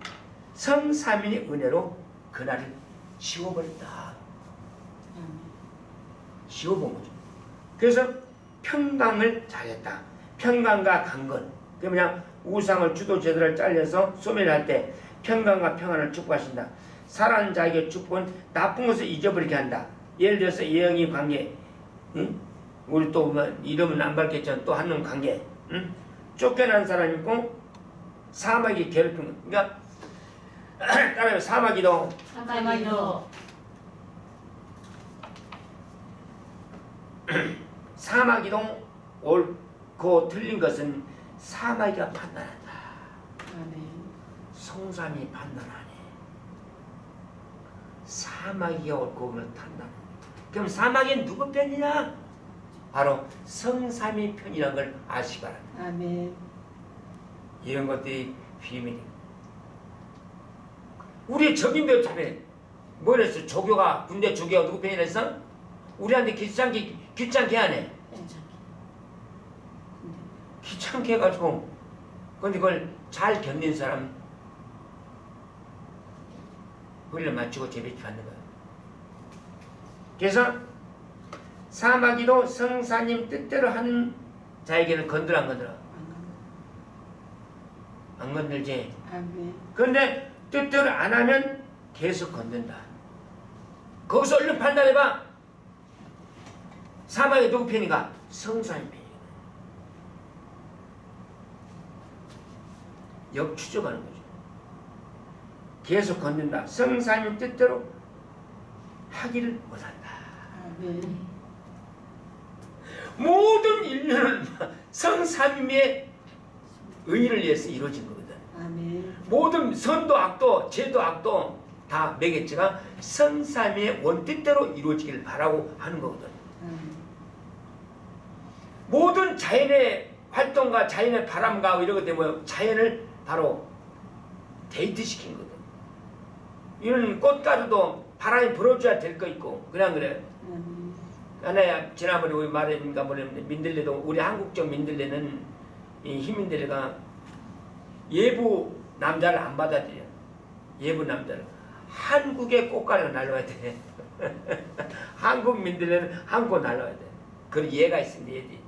성삼위의 은혜로 그날을 지워버렸다. 지워본 거죠. 그래서 평강을 잘했다. 평강과 강건. 그러면 우상을 주도 제도를 잘려서 소멸할 때 평강과 평안을 축복하신다. 살아는 자에게 축복은 나쁜 것을 잊어버리게 한다. 예를 들어서 예영이 관계, 응? 우리 또 뭐 이름은 안 밝혔지만 또 한 놈 관계, 응? 쫓겨난 사람이 있고 사마귀 괴롭힌 것. 그러니까 따라해 사마귀도 사마귀도 옳고 틀린 것은 사마귀가 판단한다. 아멘. 성삼이 판단하네. 사마귀가 옳고 그름을 판단. 그럼 사마귀는 누구 편이냐? 바로 성삼이 편이라는 걸 아시기 바랍니다. 아멘. 이런 것들이 비밀입니다. 우리 적인데 참에 뭐랬어? 조교가 군대 조교가 누구 편이라 했어? 우리한테 귀찮게 하네. 귀찮게 해가지고 근데 그걸 잘 견딘 사람 훈련 마치고 재배치 받는 거예요. 그래서 사마귀도 성사님 뜻대로 하는 자에게는 건드려 안 건드려? 안 건들지. 아멘. 그런데 뜻대로 안 하면 계속 건든다. 거기서 얼른 판단해봐. 사마귀 누구 편인가? 성사님 편이야. 역추적하는 거죠. 계속 건든다. 성사님 뜻대로 하기를 원한다. 아멘. 모든 인류는 성삼위의 의를 위해서 이루어진 거거든. 아멘. 모든 선도 악도 죄도 악도 다 매개체가 성삼위의 원뜻대로 이루어지기를 바라고 하는 거거든. 모든 자연의 활동과 자연의 바람과 이런 것 때문에 자연을 바로 데이트시킨 거거든. 이런 꽃가루도 바람이 불어줘야 될 거 있고 그냥 그래. 하나야 지난번에 우리 말했는가 모르겠는데 민들레도 우리 한국적 민들레는 이 흰민들레가 예부 남자를 안 받아들여. 예부 남자를 한국의 꽃가루가 날라와야 돼. 한국 민들레는 한국 날라와야 돼. 그런 예가 있습니다. 얘들이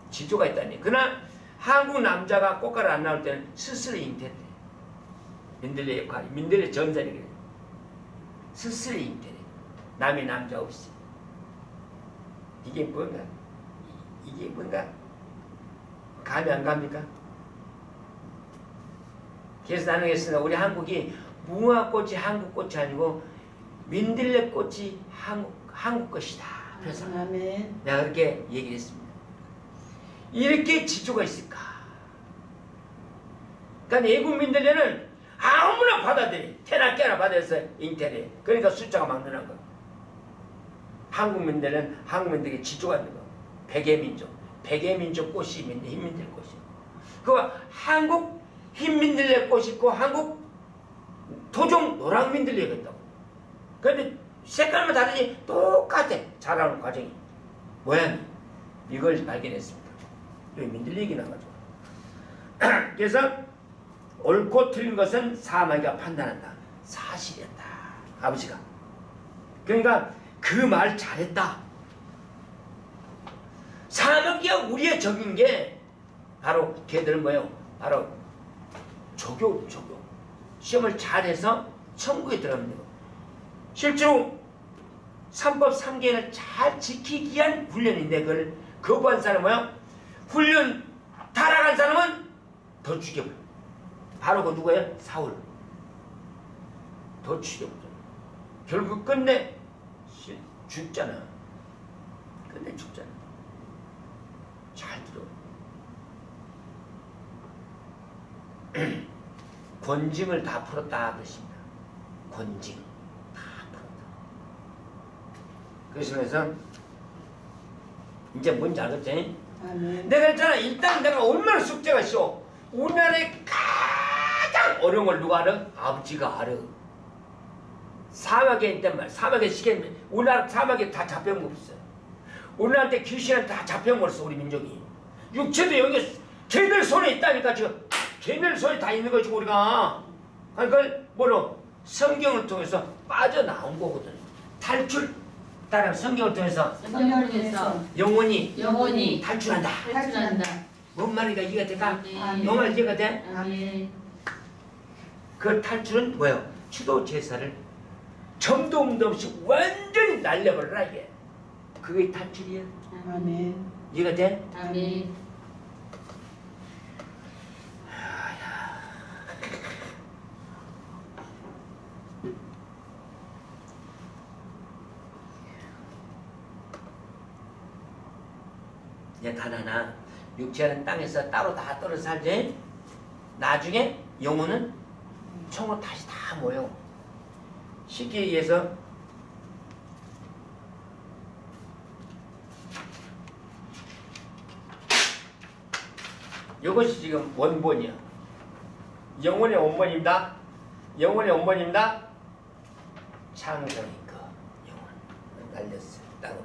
지조가 있다니. 그러나 한국 남자가 꽃가루 안 나올 때는 스스로 잉태돼. 민들레 역할이 민들레 전설이 그래. 스스로 잉태돼. 남의 남자 없이. 이게 뭔가? 이게 뭔가? 감이 안 갑니까? 그래서 나는 했으나 우리 한국이 무화꽃이 한국 꽃이 아니고 민들레 꽃이 한국 것이다. 그래서 아멘. 내가 그렇게 얘기를 했습니다. 이렇게 지조가 있을까? 그러니까 애국 민들레는 아무나 받아들여. 태나 깨나 받아서 잉태래. 그러니까 숫자가 막 늘어난 거야. 한국 민들레는 한국 민들레의 지조가 있는 거야. 백예민족. 백예민족 꽃이 흰민들레 꽃이. 그 한국 흰민들레 꽃이 있고 한국 토종 노랑민들레가 있다고. 그런데 색깔만 다르지 똑같아. 자라는 과정이. 모양이. 이걸 발견했습니다. 여기 민들레 얘기 나가지고. 그래서 옳고 틀린 것은 사마귀가 판단한다. 사실이었다. 아버지가. 그러니까 그 말 잘했다. 사마귀가 우리의 적인 게 바로 걔들은 뭐예요? 바로 조교. 시험을 잘해서 천국에 들어가는 거예요. 실제로 3법 3계를 잘 지키기 위한 훈련인데 그걸 거부한 사람은 뭐야? 훈련 타락한 사람은 더 죽여버려. 바로 그 누구예요? 사울. 더 죽여버려. 결국 끝내 죽잖아. 끝내 죽잖아. 잘 들어. 권징을 다 풀었다 그러십니다. 권징 다 풀었다. 그러시면서 이제 뭔지 알겠지? 아멘. 내가 했잖아. 일단 내가 얼마나 숙제가 쉬워. 우리나라에 가장 어려운 걸 누가 알아? 아버지가 알아. 사막에 있단 말이야. 사막에 시켰는데 우리나라 사막에 다 잡혀온 거 없어. 우리나라한테 귀신한테 다 잡혀온 거였어. 우리 민족이. 육체도 여기 걔들 손에 있다니까 지금. 걔들 손에 다 있는 거지 우리가. 그러니까 뭐로 성경을 통해서 빠져나온 거거든. 탈출. 따라 성경을 통해서 성경을 통해서 영원히 탈출한다. 탈출한다. 뭔 말인가 이해가 될까? 아멘. 너 말 이해가 돼? 아멘. 그 탈출은 뭐예요? 추도 제사를 점도 음도 없이 완전히 날려버려라 이게. 그게 탈출이야. 아멘. 이해가 돼? 아멘. 이제 단 하나 육체는 땅에서 따로 다 떨어져 살지. 나중에 영혼은 총으로 다시 다 모여. 쉽게 얘기해서 이것이 지금 원본이야. 영혼의 원본입니다. 영혼의 원본입니다. 창조의 그 영혼 날렸어 땅으로.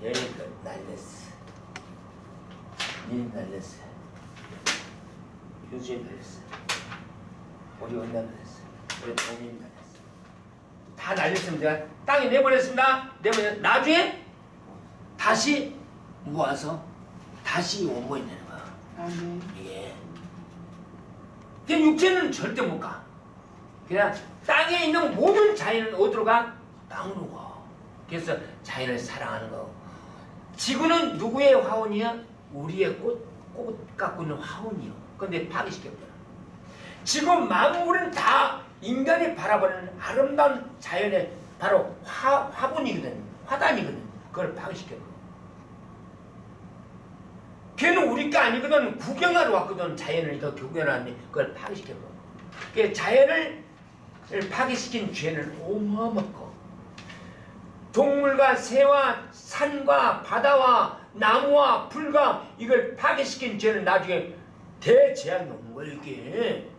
여기가 날렸어. 니 날렸어. 효주에 날렸어. 우리 원나 날렸어. 우리 동민이 날렸어. 다 날렸으면 제가 땅에 내버렸습니다. 내버려 나중에 다시 모아서 다시 원본이 되는 거야. 아멘. 예. 그 육체는 절대 못 가. 그냥 땅에 있는 모든 자연은 어디로 가? 땅으로 가. 그래서 자연을 사랑하는 거. 지구는 누구의 화원이야? 우리의 꽃 갖고 있는 화원이요. 근데 파괴시켜버려. 지구 만물은 다 인간이 바라보는 아름다운 자연의 바로 화분이거든. 화단이거든. 그걸 파괴시켜버려. 걔는 우리 게 아니거든. 구경하러 왔거든. 자연을 더 구경하는데 그걸 파괴시켜버려. 그 자연을 파괴시킨 죄는 어마어마하고 동물과 새와 산과 바다와 나무와 풀과 이걸 파괴시킨 죄는 나중에 대재앙이 오는 거예요. 이게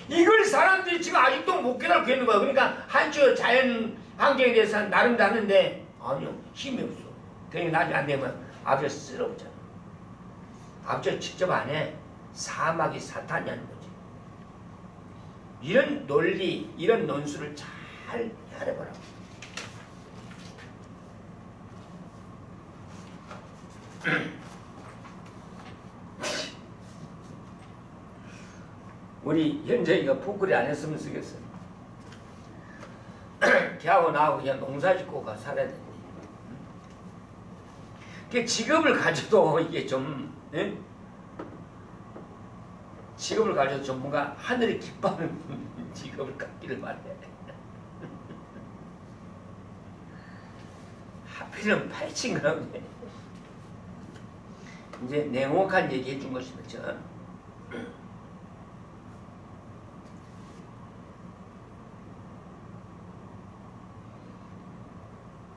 이걸 사람들이 지금 아직도 못 깨닫고 있는 거야. 그러니까 한쪽 자연 환경에 대해서 나름도 하는데 아니요, 힘이 없어. 그러니까 나중에 안 되면 아버지가 쓰러우잖아. 아버지가 직접 안 해. 사막이 사탄이 하는 거지. 이런 논리, 이런 논술을 잘 해보라고. 우리 현재이가 포크리 안 했으면 쓰겠어. 걔하고 나하고 그냥 농사 짓고 가 살아야 돼. 그 직업을 가져도 이게 좀, 예? 직업을 가져도 좀 뭔가 하늘이 기뻐하는 직업을 갖기를 바래. 하필이면 파헤친가 보네. 이제 냉혹한 얘기 해준 것이죠.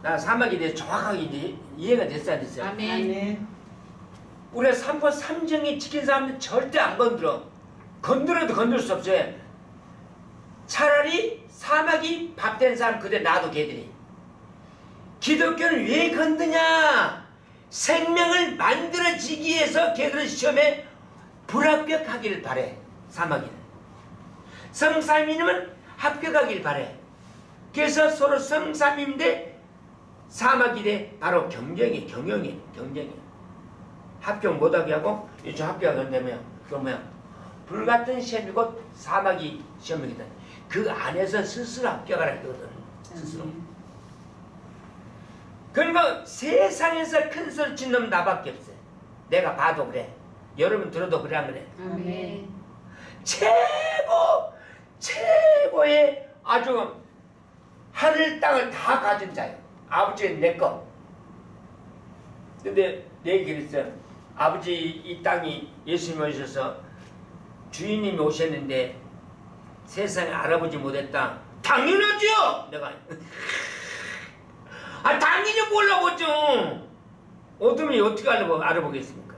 나 사막에 대해 정확하게 이제 이해가 됐어야 됐어요. 아멘. 아멘. 우리가 삼포 삼정이 지킨 사람들 절대 안 건드려. 건드려도 건들 수 없어요. 차라리 사막이 밥된 사람 그대로 놔도 걔들이. 기독교는 왜 건드냐? 생명을 만들어지기 위해서 걔들은 시험에 불합격하기를 바래. 사막이는. 성삼위님은 합격하기를 바래. 그래서 서로 성삼위인데 사막이래 바로 경쟁이. 합격 못하게 하고 이쪽 합격 안 되면 그러면 불같은 시험이고 사막이 시험이거든. 그 안에서 스스로 합격하라 했거든. 스스로. 그러니까 세상에서 큰 소리 친 놈 나밖에 없어요. 내가 봐도 그래. 여러분 들어도 그래 안 그래? 아멘. 최고의 아주 하늘 땅을 다 가진 자예요. 아버지는 내 거. 근데 내 얘기 그랬어요. 아버지 이 땅이 예수님이 오셔서 주인님이 오셨는데 세상에 알아보지 못했다. 당연하죠. 내가 당연히 몰라보죠. 어둠이 어떻게 알아보겠습니까?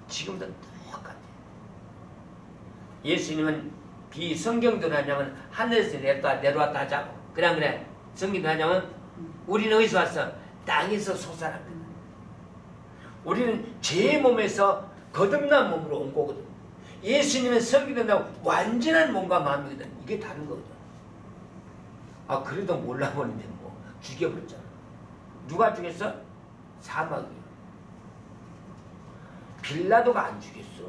지금도 똑같아요. 예수님은 비성경대로 하냐면 하늘에서 내려왔다 하자고. 그래. 성경대로 하냐면 우리는 어디서 왔어? 땅에서 솟아났거든. 우리는 죄의 몸에서 거듭난 몸으로 온 거거든. 예수님은 성경대로 완전한 몸과 마음이거든. 이게 다른 거거든. 그래도 몰라보는데 뭐 죽여버렸잖아. 누가 죽였어? 사막이요. 빌라도가 안 죽였어.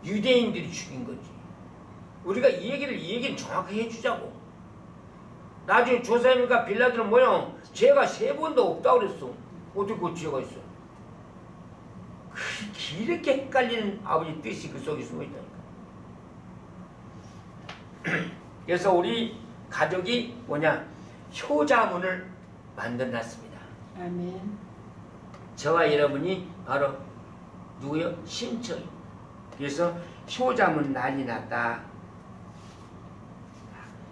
유대인들이 죽인 거지. 우리가 이 얘기는 정확하게 해주자고. 나중에 조사해보니까 빌라도는 뭐야? 죄가 3번도 없다고 그랬어. 어떻게 그 죄가 있어? 이렇게 헷갈리는 아버지 뜻이 그 속에 숨어있다니까. 그래서 우리 가족이 뭐냐? 효자문을 만들어놨습니다. 아멘. 저와 여러분이 바로 누구요? 신처. 그래서 효자문 난리 났다.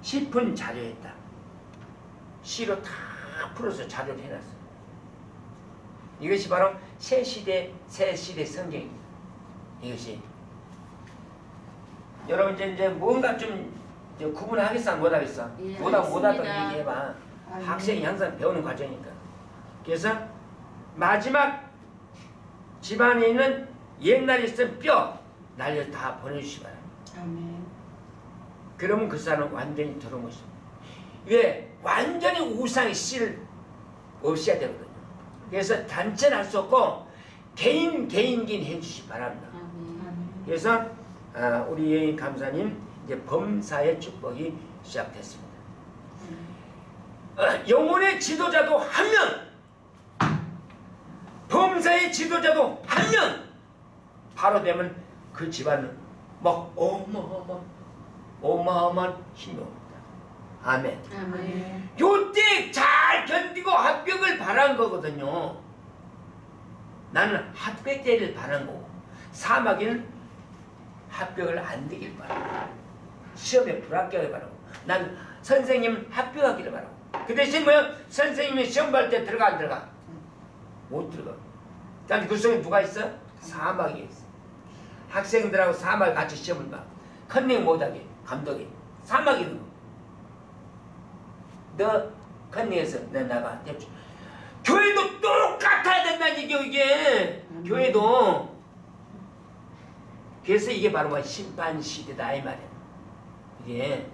시편 자료했다. 시로 다 풀어서 자료를 해놨어요. 이것이 바로 새 시대 성경입니다. 이것이 여러분 이제 뭔가 좀 구분하겠어 못하겠어? 예, 못하고 알겠습니다. 얘기해봐. 아멘. 학생이 항상 배우는 과정이니까. 그래서 마지막 집안에 있는 옛날에 있던 뼈 날려 다 보내주시 바랍니다. 아멘. 그러면 그 사람은 완전히 들어온 것입니다. 왜? 완전히 우상의 씨를 없애야 되거든요. 그래서 단체는 할 수 없고 개인긴 해주시 바랍니다. 아멘. 아멘. 그래서 우리 예인 감사님 이제 범사의 축복이 시작됐습니다. 영혼의 지도자도 한 명, 범사의 지도자도 한 명 바로 되면 그 집안은 막 어마어마한 힘이 옵니다. 아멘. 아멘. 요때 잘 견디고 합격을 바란 거거든요. 나는 합격되기를 바란 거고 사마귀는 합격을 안 되길 바라고 시험에 불합격을 바라고 난 선생님 합격하기를 바라고 그 대신 뭐야? 선생님이 시험 볼 때 들어가 안 들어가? 못 들어가. 그러니까 그 속에 누가 있어? 사마귀가 있어. 학생들하고 사마귀 같이 시험을 봐. 컨닝 못하게 감독이 사마귀 누구? 너 컨닝해서 내 나가 대충. 교회도 똑같아야 된다는 이게 교회도. 그래서 이게 바로 뭐 심판 시대다 이 말이야. 이게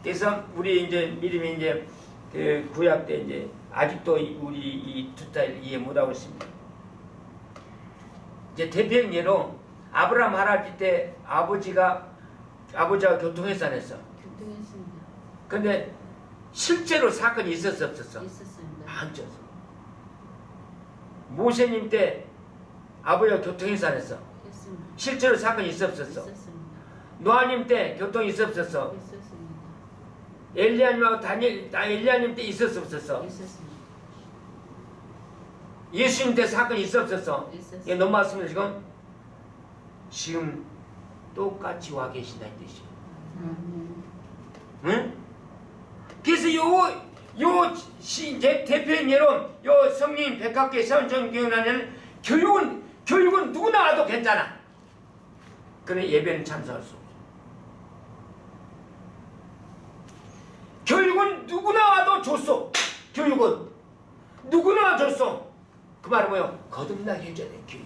그래서 우리 이제 믿음이 이제 그 구약 때 이제 아직도 우리 이 두 딸 이해 못하고 있습니다. 이제 대표적 예로 아브라함 할아버지 때 아버지가 교통회사 냈어. 교통했습니다. 근데 실제로 사건이 있었어 없었어? 있었습니다. 안 쳤어. 모세님 때 아버지가 교통회사 냈어. 했습니다. 실제로 사건이 있었었어. 있었습니다. 노아님 때 교통이 있었었어. 있었습니다. 엘리야님하고 엘리야님 때 있었었어. 있었습니다. 예수님 때 사건이 있었었어. 있었습니다. 이게 너무 맞습니다 지금. 지금 똑같이 와 계신다 이 뜻이야. 아멘. 응? 그래서 이제 대표인 예로 요 성령 백학계 세원정교회는 교육은 누구나 와도 괜찮아. 그래 예배는 참석할 수 없어. 교육은 누구나 와도 줬어. 교육은 누구나 줬어. 그 말은 뭐예요? 거듭나게 해줘야 돼. 교육.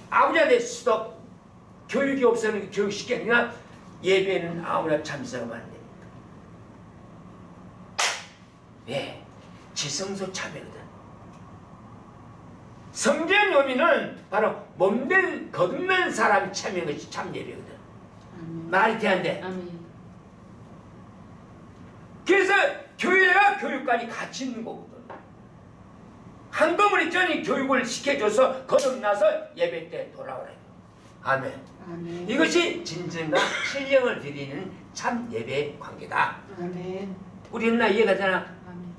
아무리한테 스톱 교육이 없으면 교육 시켰느냐? 예배는 아무나 참석하면 안 됩니다. 왜? 지성소 참여거든. 성전 요미는 바로 몸된 거듭난 사람이 참여한 것이 참 예배거든. 아멘. 말이 돼 안 돼? 아멘. 그래서 교회와 교육관이 같이 있는 거거든. 한꺼번에 전이 교육을 시켜줘서 거듭나서 예배 때 돌아오라. 아멘. 아멘. 이것이 진정한 신령을 드리는 참 예배의 관계다. 아멘. 우리는 나 이해가잖아. 아멘.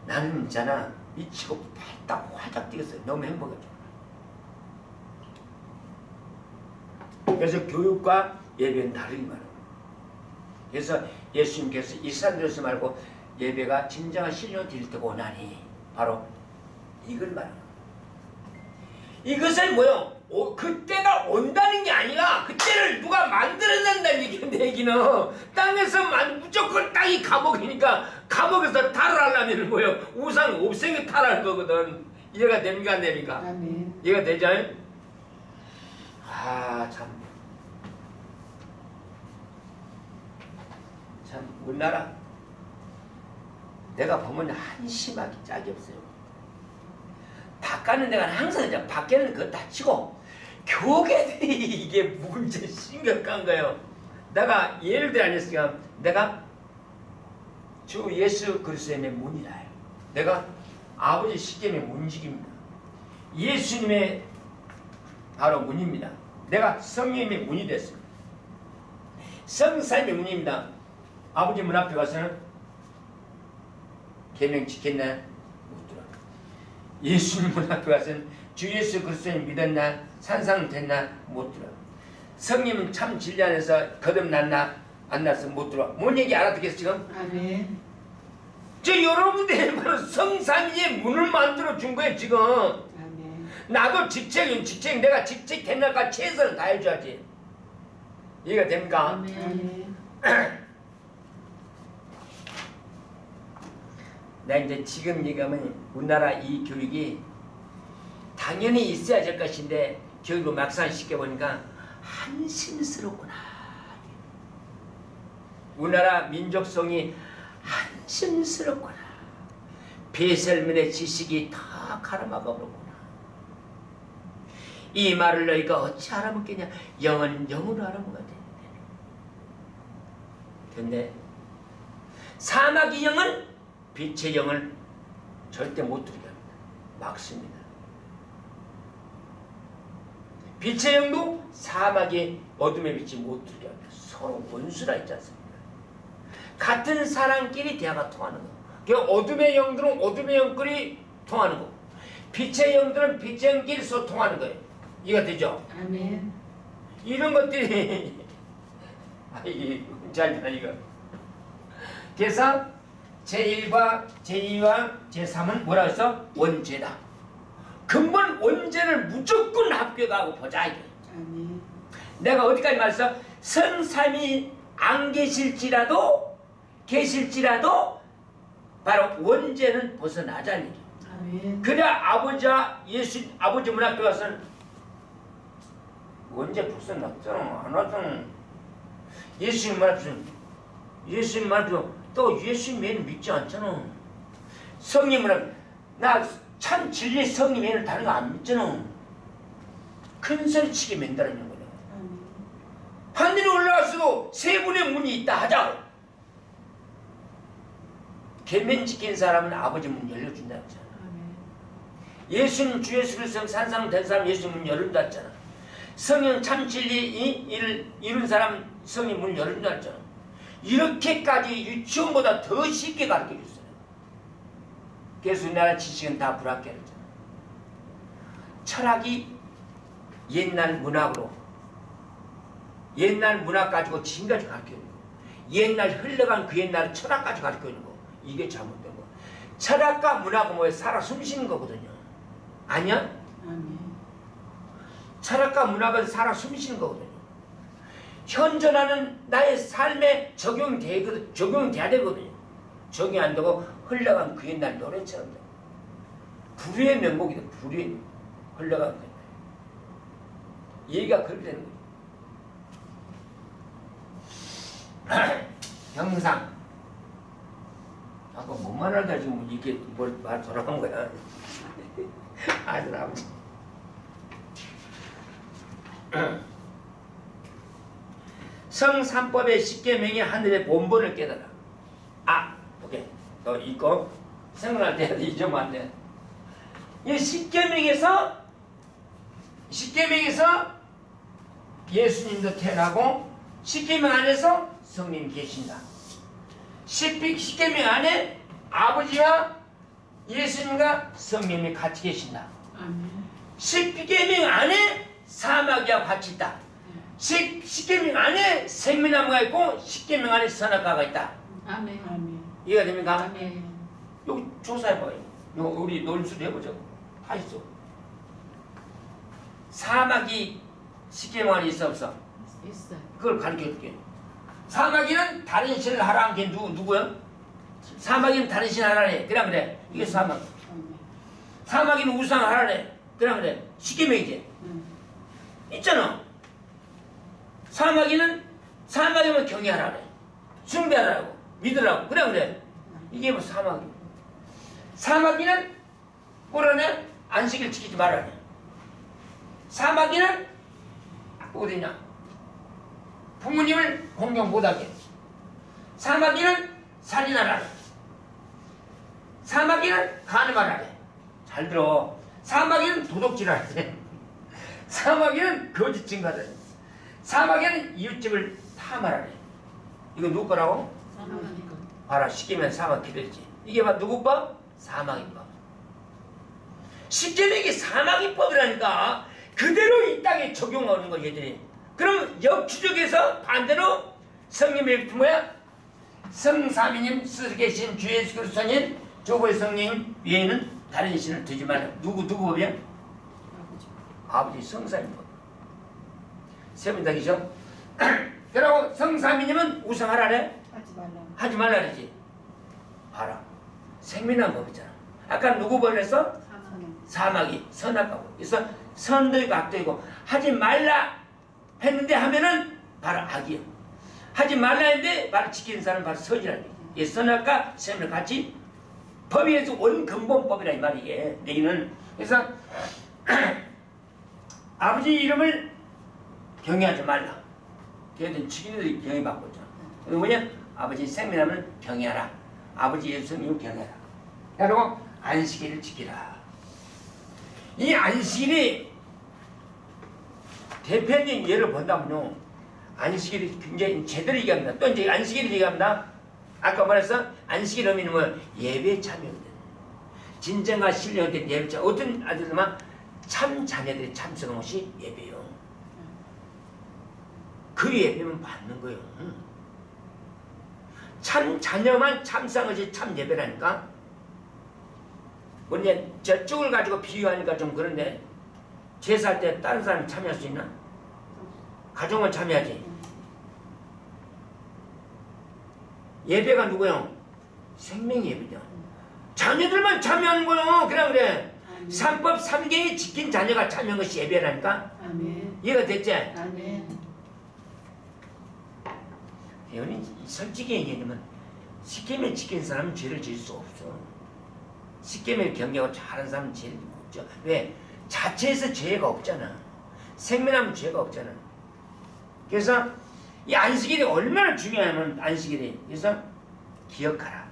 나는 있잖아 미치고 발딱 활짝 뛰었어요. 너무 행복했죠. 그래서 교육과 예배는 다르기 말이에요. 그래서 예수님께서 이 사람들에서 말고 예배가 진정한 신령을 드릴 때가 오나니 바로 이걸 말합니다. 이것은 뭐요? 그때가 온다는 게 아니라 그때를 누가 만들어낸다는 얘기는 땅에서 무조건 땅이 감옥이니까 감옥에서 탈환하려면 뭐요? 우상 없애기 탈할 거거든. 이해가 됩니까 안 됩니까? 아멘. 이해가 되죠? 아 참 우리나라 내가 보면 한심하기 짝이 없어요. 바깥은 내가 항상 이제 밖에는 그거 다 치고 교계들이 이게 문제 심각한 거예요. 내가 예를 들어 아니었으니까 내가 주 예수 그리스도의 문이다. 내가 아버지 십계명의 문직입니다. 예수님의 바로 문입니다. 내가 성령님의 문이 됐습니다. 성삼위 문입니다. 아버지 문 앞에 가서는 계명 지켰나? 못 들어. 예수님 문 앞에 가서는 주 예수 그리스도를 믿었나? 산상됐나? 못 들어. 성님은 참 진리 안에서 거듭났나? 안 났어? 못 들어. 뭔 얘기 알아듣겠어 지금? 아멘. 저 여러분들이 바로 성삼위의 문을 만들어 준 거예요 지금. 아멘. 나도 직책 내가 직책 됐나까 최선을 다해줘야지. 이해가 됩니까? 아멘. 아멘. 나 이제 지금 얘기하면 우리나라 이 교육이 당연히 있어야 될 것인데 교육을 막상 시켜보니까 한심스럽구나. 우리나라 민족성이 한심스럽구나. 배설물의 지식이 다 갈아먹어버렸구나. 이 말을 너희가 어찌 알아먹겠냐. 영은 영으로 알아먹어야 되는데. 근데 사마귀 영은 빛의 영을 절대 못 들게 합니다. 막습니다. 빛의 영도 사마귀의 어둠의 빛이 못 들게 합니다. 서로 원수라 있지 않습니까? 같은 사람끼리 대화가 통하는 거. 그 어둠의 영들은 어둠의 영끼리 통하는 거. 빛의 영들은 빛의 영끼리 소통하는 거예요. 이해가 되죠? 아멘. 이런 것들이 잘 되나 이거. 그래서 제1과 제2와 제3은 뭐라 했어? 원죄다. 근본 원죄를 무조건 합격하고 보자 이게. 아멘. 내가 어디까지 말했어? 성삼이 안 계실지라도 바로 원죄는 벗어나자는 얘기. 아멘. 그래야 아버지 문 앞에 가서는 원죄 벗어났잖아. 안 하잖아. 예수님 문 앞에서 또 예수님 외에는 믿지 않잖아. 성님은 나 참 진리 성님 외에는 다른 거 안 믿잖아. 큰 소리치게 맨다라는 거야. 아멘. 하늘에 올라갔어도 세 분의 문이 있다 하자고. 계명 지킨 사람은 아버지 문 열려준다 했잖아. 아멘. 예수님 주 예수 그리스도 산상 된 사람 예수 문 열린다 했잖아. 성령 참 진리 이룬 사람 성령 문 열린다 했잖아. 이렇게까지 유치원보다 더 쉽게 가르쳐줬어요. 그래서 우리나라 지식은 다 불합격했잖아. 철학이 옛날 문학으로 옛날 문학 가지고 지금까지 가르쳐주는 거. 옛날 흘러간 그 옛날 철학까지 가르쳐주는 거. 이게 잘못된 거. 철학과 문학은 뭐예요? 살아 숨쉬는 거거든요. 아니야? 아멘. 철학과 문학은 살아 숨쉬는 거거든요. 현존하는 나의 삶에 적용돼야 되거든요. 적용 안 되고 흘러간 그 옛날 노래처럼 돼. 불의의 명곡이다. 불의 흘러간 거. 얘기가 그렇게 되는 거예요. 형상. 아까 뭔 말하다 지금 이게 말 돌아간 거야. 아들 아버지. 성삼법의 십계명이 하늘의 본본을 깨달아. 오케이. 너 이거 생각날 때 잊으면 안 돼. 이 십계명에서 예수님도 태어나고 십계명 안에서 성님 계신다. 십계명 안에 아버지와 예수님과 성님이 같이 계신다. 아멘. 십계명 안에 사마귀와 같이 있다. 십계명 안에 생명나무가 있고 십계명 안에 선악과가 있다. 아멘. 아멘. 이해가 됩니까? 아멘. 여기 조사해봐요. 우리 논술 해보죠. 다 있어. 사마귀 십계명 안에 있어 없어? 있어요. 그걸 가르쳐줄게. 사마귀는 다른 신을 하라는 게 누구야? 사마귀는 다른 신을 하라네. 그래. 이게 사마귀. 아멘. 사마귀는 우상을 하라네. 그래. 십계명이지. 있잖아. 사마귀는 경외하라네. 숭배하라고. 믿으라고. 그래. 이게 뭐 사마귀. 사마귀는 뭐라네? 안식일 지키지 말라네. 사마귀는 어디냐? 부모님을 공경 못하게. 사마귀는 살인하라네. 사마귀는 간음하라네. 잘 들어. 사마귀는 도둑질하라네. 사마귀는 거짓 증거하라네. 사마귀는 이웃집을 탐하라네. 이거 누구 거라고? 사망하니까. 봐라, 쉽게면 사막 기도했지. 이게 봐, 누구 법? 사막이법. 쉽게는 이게 사막이법이라니까. 그대로 이 땅에 적용하는 거 얘들이. 그럼 역추적에서 반대로 성님의 뭐야? 성삼위님 스스로 계신 주 예수 그리스도님 조보의 성령 외에는 다른 신을 두지 말라. 누구 법이야? 아버지 성삼위법. 세 분 다 계셔? 그러고 성삼위님은 우상하라래? 하지 말라. 하지 말라 그러지. 봐라. 생민한 법이잖아. 아까 누구 법이랬어? 사망. 사막이 선악하고. 그래서 선도 있고 악도 있고 하지 말라 했는데 하면은 바로 악이야. 하지 말라 했는데 바로 지키는 사람은 바로 선이라는 거야. 이 선악과 선을 같이 법에서 원 근본법이라 이 말이게. 내기는 그래서 아버지 이름을 경외하지 말라. 걔들 지키는들이 경외받고 있잖아. 그게 뭐냐? 아버지 생명하면 경외하라. 아버지 예수님을 경외하라. 그리고 안식일을 지키라. 이 안식일이 대표적인 예를 본다면요. 안식일이 굉장히 제대로 얘기합니다. 또 이제 안식일을 얘기합니다. 아까 말했어? 안식일 의미는 뭐 예배에 참여된 진정한 신령한 예배 참 어떤 아들들만 참 자녀들이 참석한 것이 예배요. 그 예배만 받는 거예요. 참 자녀만 참석한 것이 참 예배라니까. 우리 이제 저쪽을 가지고 비유하니까 좀 그런데 제사할 때 다른 사람이 참여할 수 있나? 가정은 참여하지. 예배가 누구요? 생명 예배죠. 자녀들만 참여하는 거요. 그래. 아멘. 삼법 삼계에 지킨 자녀가 참여한 것이 예배라니까. 아멘. 이해가 됐지? 아멘. 대원이 솔직히 얘기하면 십계명 지킨 사람은 죄를 지을 수 없어. 십계명 경계하고 잘하는 사람은 죄를 없죠. 왜? 자체에서 죄가 없잖아. 생명하면 죄가 없잖아. 그래서 이 안식일이 얼마나 중요하면 안식일이. 그래서 기억하라.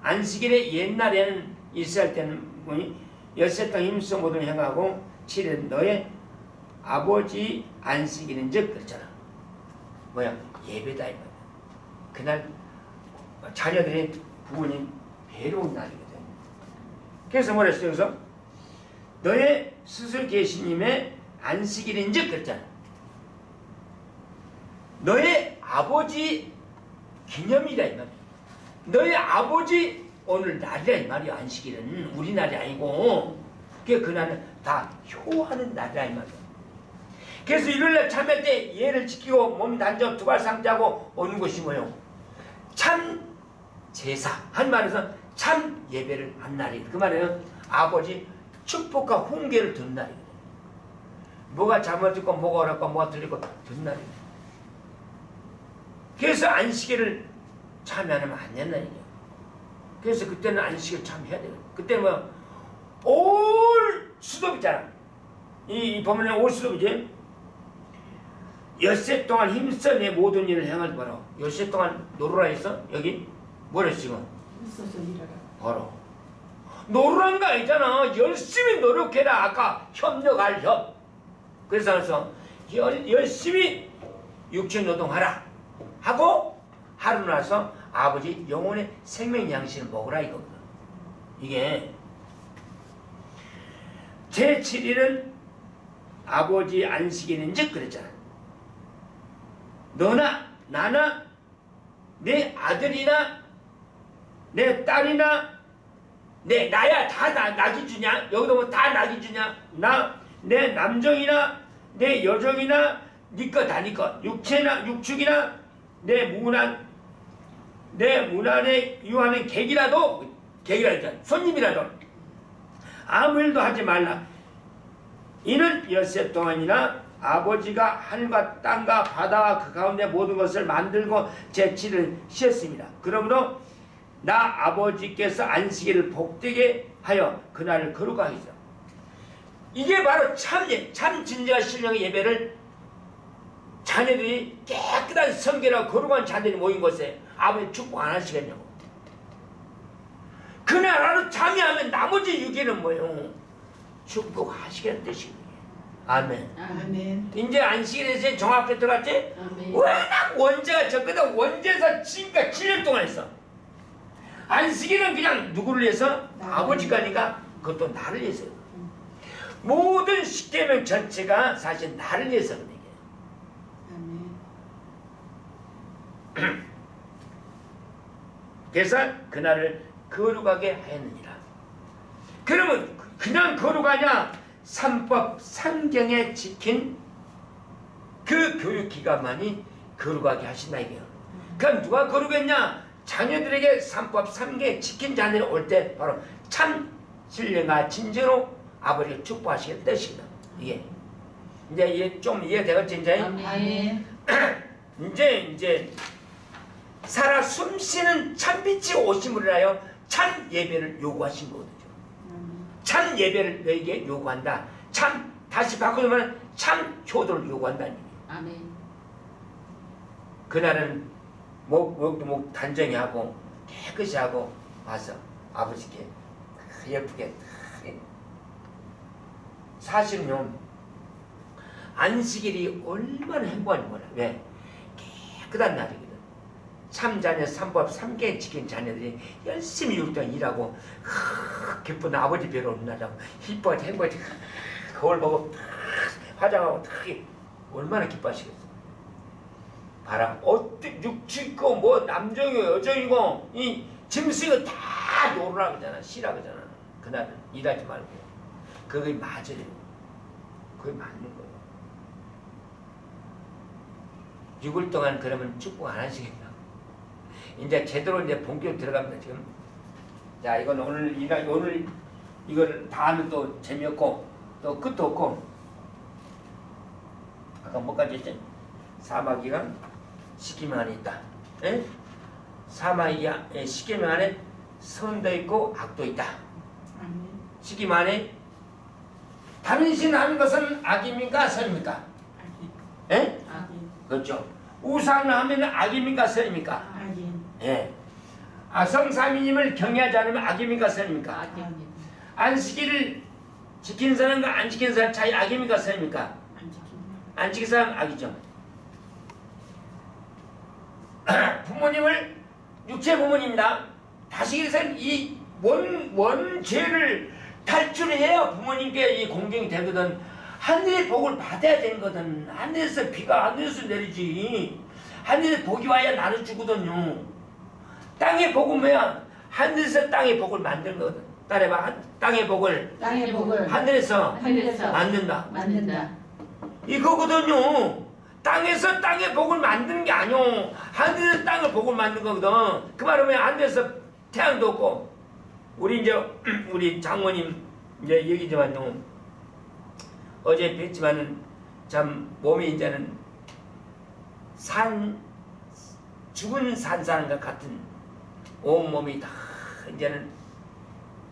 안식일에 옛날에는 이스라엘 때는 뭐니? 열세땅 힘써 모든 행하고 7일 너의 아버지 안식일인즉 그랬잖아. 뭐야? 예배다 이 말이야. 그날 자녀들이 부모님 배로운 날이거든. 그래서 뭐랬어요? 그래서 너의 스스로 계시님의 안식일인즉 그랬잖아. 너의 아버지 기념이라 이 말이야. 너의 아버지 오늘 날이라 이 말이야. 안식일은 우리 날이 아니고 그날은 다 효하는 날이라 이 말이야. 그래서 일요일날 참여할 때 예를 지키고 몸 단정 두발 상자하고 오는 것이 뭐예요? 참 제사 한 말에서 참 예배를 한 날이에요. 그 말은 아버지 축복과 훈계를 듣는 날이거든요. 뭐가 잘못됐고 뭐가 어렵고 뭐가 틀리고 듣는 날이거든요. 그래서 안식일을 참여하면 안 된다니까. 그래서 그때는 안식일 참여해야 돼요. 그때는 뭐 올 수도 있잖아. 이 법문에 올 수도 이제 엿새 동안 힘써 내 모든 일을 행할 바로. 엿새 동안 노르라 했어? 여기 뭐라 했어 지금? 있어서 일하라. 바로 노르란 거 아니잖아. 열심히 노력해라. 아까 협력할 협. 그래서 열심히 육체 노동하라 하고 하루 나서 아버지 영혼의 생명 양식을 먹으라 이거거든. 이게 제7일은 아버지 안식일인즉 그랬잖아. 너나 나나 내 아들이나 내 딸이나 나야 다 낙이 주냐? 여기도 뭐 다 낙이 주냐? 내 남정이나 내 여정이나 니꺼 다 니꺼 육체나 육축이나 내 문안에 유하는 객이라도 했잖아. 손님이라도 아무 일도 하지 말라. 이는 엿새 동안이나 아버지가 하늘과 땅과 바다와 그 가운데 모든 것을 만들고 제7을 쉬었습니다. 그러므로 나 아버지께서 안식일을 복되게 하여 그날을 거룩하겠어. 이게 바로 참 진정한 신령의 예배를 자녀들이 깨끗한 성결하고 거룩한 자들이 모인 곳에 아버지 축복 안 하시겠냐고. 그날 하루 참여하면 나머지 6일은 뭐예요? 축복하시겠다는 뜻이거든요. 아멘. 아멘. 이제 안식일에 대해서 정확하게 들어갔지? 아멘. 워낙 원죄가 적거든. 원죄에서 지금까지 7년 동안 했어. 안식일은 그냥 누구를 위해서? 아버지가니까 그것도 나를 위해서요. 모든 십계명 전체가 사실 나를 위해서 그런 얘기예요. 아멘. 그래서 그날을 거룩하게 하였느니라. 그러면 그냥 거룩하냐? 삼법 삼경에 지킨 그 교육 기간만이 거룩하게 하신다 이게요. 그럼 누가 거룩했냐? 자녀들에게 삼법 삼경에 지킨 자녀를 올 때 바로 참 신령과 진정으로 아버지가 축복하시겠다 뜻이다. 이게 이제 좀 이해되겠지 이제? 아멘. 이제 살아 숨쉬는 참빛이 오심을 하여 참 예배를 요구하신 거거든요. 참 예배를 너에게 요구한다. 참 다시 바꾸면 참 효도를 요구한다는 얘기예요. 아멘. 그날은 목 단정히 하고 깨끗이 하고 와서 아버지께 예쁘게 사실은요 안식일이 얼마나 행복한 거라. 왜? 깨끗한 날이거든. 참자녀 삼법 삼계 지킨 자녀들이 열심히 6일 동안 일하고 기쁜 아버지 뵈러 오는 날하고 기뻐하지 행복하지 거울 보고 화장하고 얼마나 기뻐하시겠어. 봐라 어떻게 육치고 뭐 남정이고 여정이고 이 짐승이 다 놀으라 그러잖아. 쉬라 그러잖아. 그날은 일하지 말고 그게 맞아요. 그게 맞는 거예요. 6일 동안 그러면 축복 안 하시겠나? 이제 제대로 이제 본격 들어갑니다 지금. 자 이건 오늘 이걸 다 하면 또 재미없고 또 끝도 없고 아까 뭐까지 했지? 사마귀가 십계명 안에 있다. 에? 사마귀가 십계명 안에 선도 있고 악도 있다. 아멘. 십계명 안에 다른 신 하는 것은 악입니까 선입니까? 아멘. 에? 아멘. 그렇죠. 우상을 하면 악입니까 선입니까? 아멘. 예. 아성삼위님을 경외하지 않으면 악입니까 선입니까? 아멘. 안식일을 지킨 사람과 안 지킨 사람 차이 악입니까 선입니까? 안 지킨다. 안 지킨 사람 악이죠. 부모님을 육체 부모님이다. 다시기서 이 원죄를 탈출해야 부모님께 이 공경이 되거든. 하늘의 복을 받아야 되거든. 하늘에서 비가 하늘에서 내리지. 하늘에서 복이 와야 나를 주거든요. 땅의 복은 뭐야? 하늘에서 땅의 복을 만든 거거든. 따라해봐. 땅의 복을 땅의 복을 하늘에서 하늘에서 만든다. 만든다. 이거거든요. 땅에서 땅의 복을 만드는 게 아니오. 하늘에서 땅의 복을 만든 거거든. 그 말은 하늘에서 태양도 없고 우리 이제 우리 장모님 이제 얘기지만요. 어제 뵀지만은 참 몸이 이제는 죽은 산사람과 같은 온 몸이 다 이제는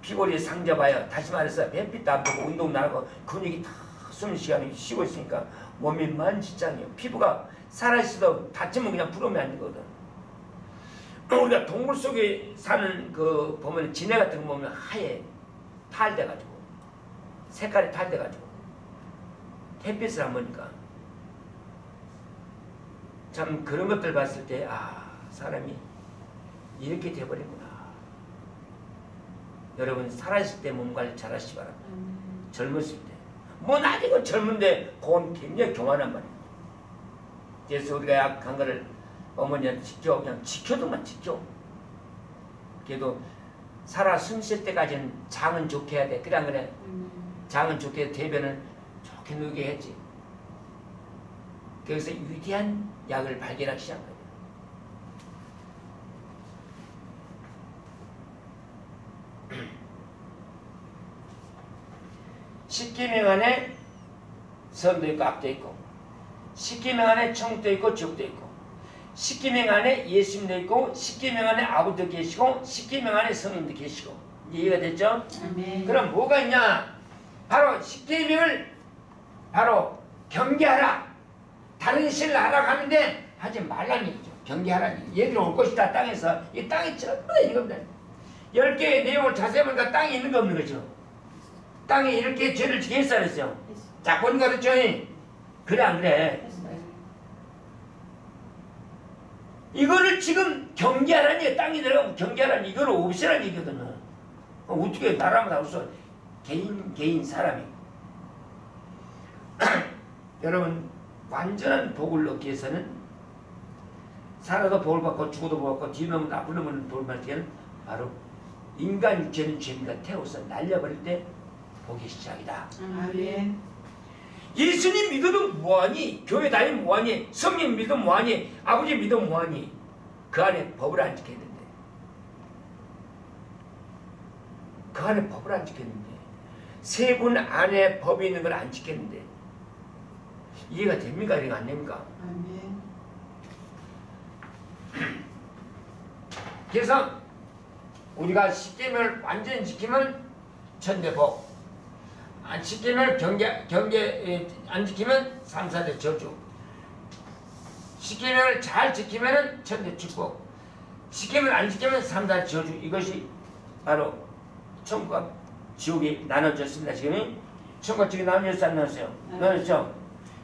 피골이 상접하여 다시 말해서 햇빛도 안 보고 운동도 안 하고 근육이 다 숨 쉬고 있으니까 몸이 만지장이에요. 피부가 살아있어도 다치면 그냥 부러우면 안 되거든. 우리가 동물 속에 사는 그 보면 지네 같은 거 보면 하얘 탈돼가지고 색깔이 탈돼가지고 햇빛을 안 보니까 참 그런 것들 봤을 때 사람이 이렇게 돼버리구나. 여러분 살아있을 때 몸 관리 잘 하시기 바랍니다. 젊었을 때 뭐 나이가 젊은데 그건 굉장히 교만한 말이에요. 그래서 우리가 약한 거를 어머니한테 지켜 그냥 지켜도만 지켜. 그래도 살아 숨쉴 때까지는 장은 좋게 해야 돼. 그래 안 그래? 장은 좋게 해서 대변을 좋게 누게 했지. 그래서 위대한 약을 발견하기 시작한 거예요. 십계명 안에 선도 있고 악도 있고 십계명 안에 천국도 있고 지옥도 있고 십계명 안에 예수님도 있고 십계명 안에 아버지도 계시고 십계명 안에 성령도 계시고 이해가 됐죠? 아멘. 그럼 뭐가 있냐? 바로 십계명을 바로 경계하라. 다른 신을 알아가는데 하지 말라는 얘기죠. 경계하라는 얘기. 얘들이 올 것이다 땅에서. 이 땅이 전부 다 있는 겁니다. 10개의 내용을 자세히 보니까 땅에 있는 거 없는 거죠. 땅에 이렇게 죄를 지게 했어 안 했어요? 작권 그렇죠? 그래 안 그래? 이거를 지금 경계하라는 얘기, 땅이 들어가면 경계하라는 이거를 없애라는 얘기거든요. 어떻게 나라면 다 없어. 개인 사람이. 여러분, 완전한 복을 얻기 위해서는 살아도 복을 받고 죽어도 복을 받고 뒤넘으면 나쁜 놈은 복을 받을 때는 바로 인간 육체는 죄입니다. 태워서 날려버릴 때 복이 시작이다. 아멘. 예수님 믿어도 뭐하니? 교회 다니면 뭐하니? 성령 믿으면 뭐하니? 아버지 믿으면 뭐하니? 그 안에 법을 안 지켰는데. 그 안에 법을 안 지켰는데. 세 분 안에 법이 있는 걸 안 지켰는데. 이해가 됩니까? 이해가 안 됩니까? 아멘. 그래서 우리가 십계명을 완전히 지키면 천대복, 안 지키면 경계 안 지키면 삼사대 저주. 십계명을 잘 지키면은 천대 축복, 십계명을 안 지키면 삼사대 저주. 이것이 바로 천국과 지옥이 나눠졌습니다. 지금 천국과 지옥이 나눠졌어 안 나눠졌어요? 나눠졌죠.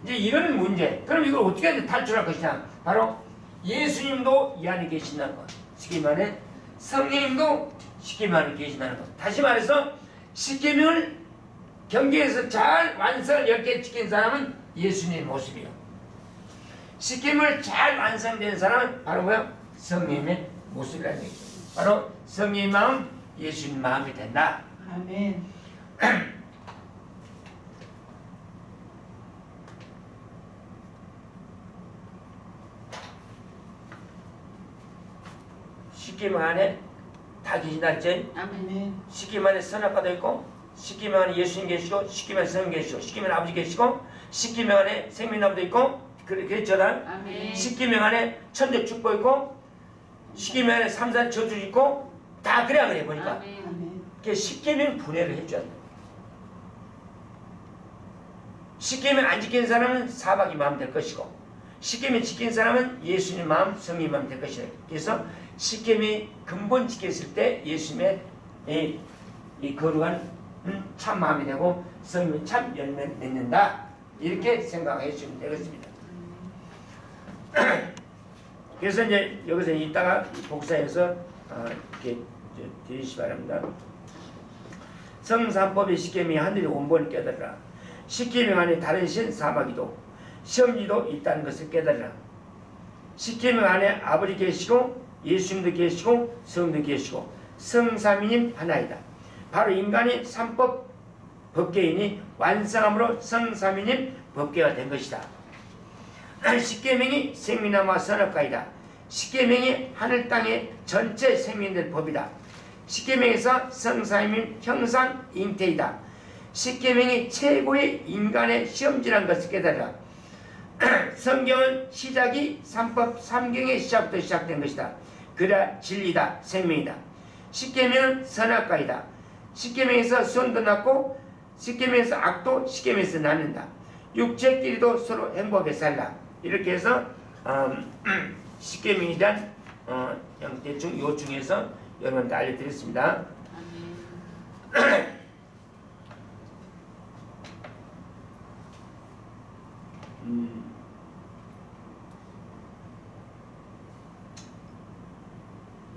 이제 이런 문제, 그럼 이걸 어떻게 탈출할 것이냐? 바로 예수님도 이 안에 계신다는 것. 십계명 안에 성령님도 십계명 안에 계신다는 것. 다시 말해서 십계명을 경계에서 잘 완성을 10개 지킨 사람은 예수님의 모습이에요. 십계명을 잘 완성된 사람은 바로 뭐야? 성령님의 모습이라는 얘기죠. 바로 성령의 마음, 예수님 마음이 된다. 아멘. 십계명 안에 다 계신다 했지? 아멘. 십계명 안에 선악과도 있고, 십계명 안에 예수님 계시고, 십계명 안에 성령 계시고, 십계명 안에 아버지 계시고, 십계명 안에 생명나무도 있고, 그랬잖아. 아멘. 십계명 안에 천대 축복 있고, 십계명 안에 삼산 저주 있고, 다 그래야 그래 보니까. 아멘. 아멘. 그 십계명 분해를 해줘야 돼. 십계명 안 지킨 사람은 사박이 마음 될 것이고, 십계명 지킨 사람은 예수님 마음, 성령 마음 될 것이다. 그래서 십계명이 근본 지켰을 때 예수님의 이 거룩한 참 마음이 되고 성령이 참 열매 맺는다. 이렇게 생각해 주시면 되겠습니다. 그래서 이제 여기서 이따가 복사해서 이렇게 드리시 바랍니다. 성삼법의 십계명이 하늘의 원본을 깨달으라. 십계명 안에 다른 신 사마귀도 시험지도 있다는 것을 깨달으라. 십계명 안에 아버지 계시고 예수님도 계시고 성도 계시고 성삼위님 하나이다. 바로 인간이 삼법 법계이니 완성함으로 성삼위님 법계가 된 것이다. 십계명이 생명나무와 선악과이다. 십계명이 하늘 땅의 전체 생명될 법이다. 십계명에서 성삼위님 형상 잉태이다. 십계명이 최고의 인간의 시험지라는 것을 깨달으라. 성경은 시작이 삼법 삼경의 시작부터 시작된 것이다. 그라 진리다, 생명이다. 십계명은 선악과이다. 십계명에서 선도 낳고 십계명에서 악도 십계명에서 낳는다. 육체끼리도 서로 행복하게 살라. 이렇게 해서 십계명에 대한 대충 요 중에서 여러분한테 알려드렸습니다. 아멘.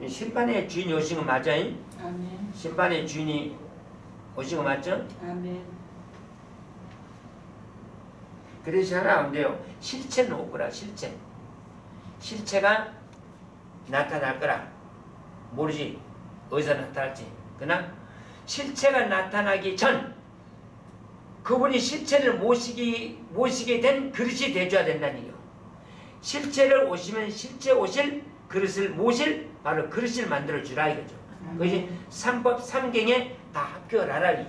심판의 주인이 오신 거 맞아요? 아멘. 심판의 주인이 오신 거 맞죠? 아멘. 그래서 하나 안 돼요. 실체는 올 거라. 실체가 나타날 거라. 모르지 어디서 나타날지. 그러나 실체가 나타나기 전 그분이 실체를 모시게 된 그릇이 되줘야 된다는 얘기예요. 실체를 오시면 실체 오실 그릇을 모실 바로 그릇을 만들어 주라 이거죠. 그것이 삼법 삼경에 다 합격을 하라니.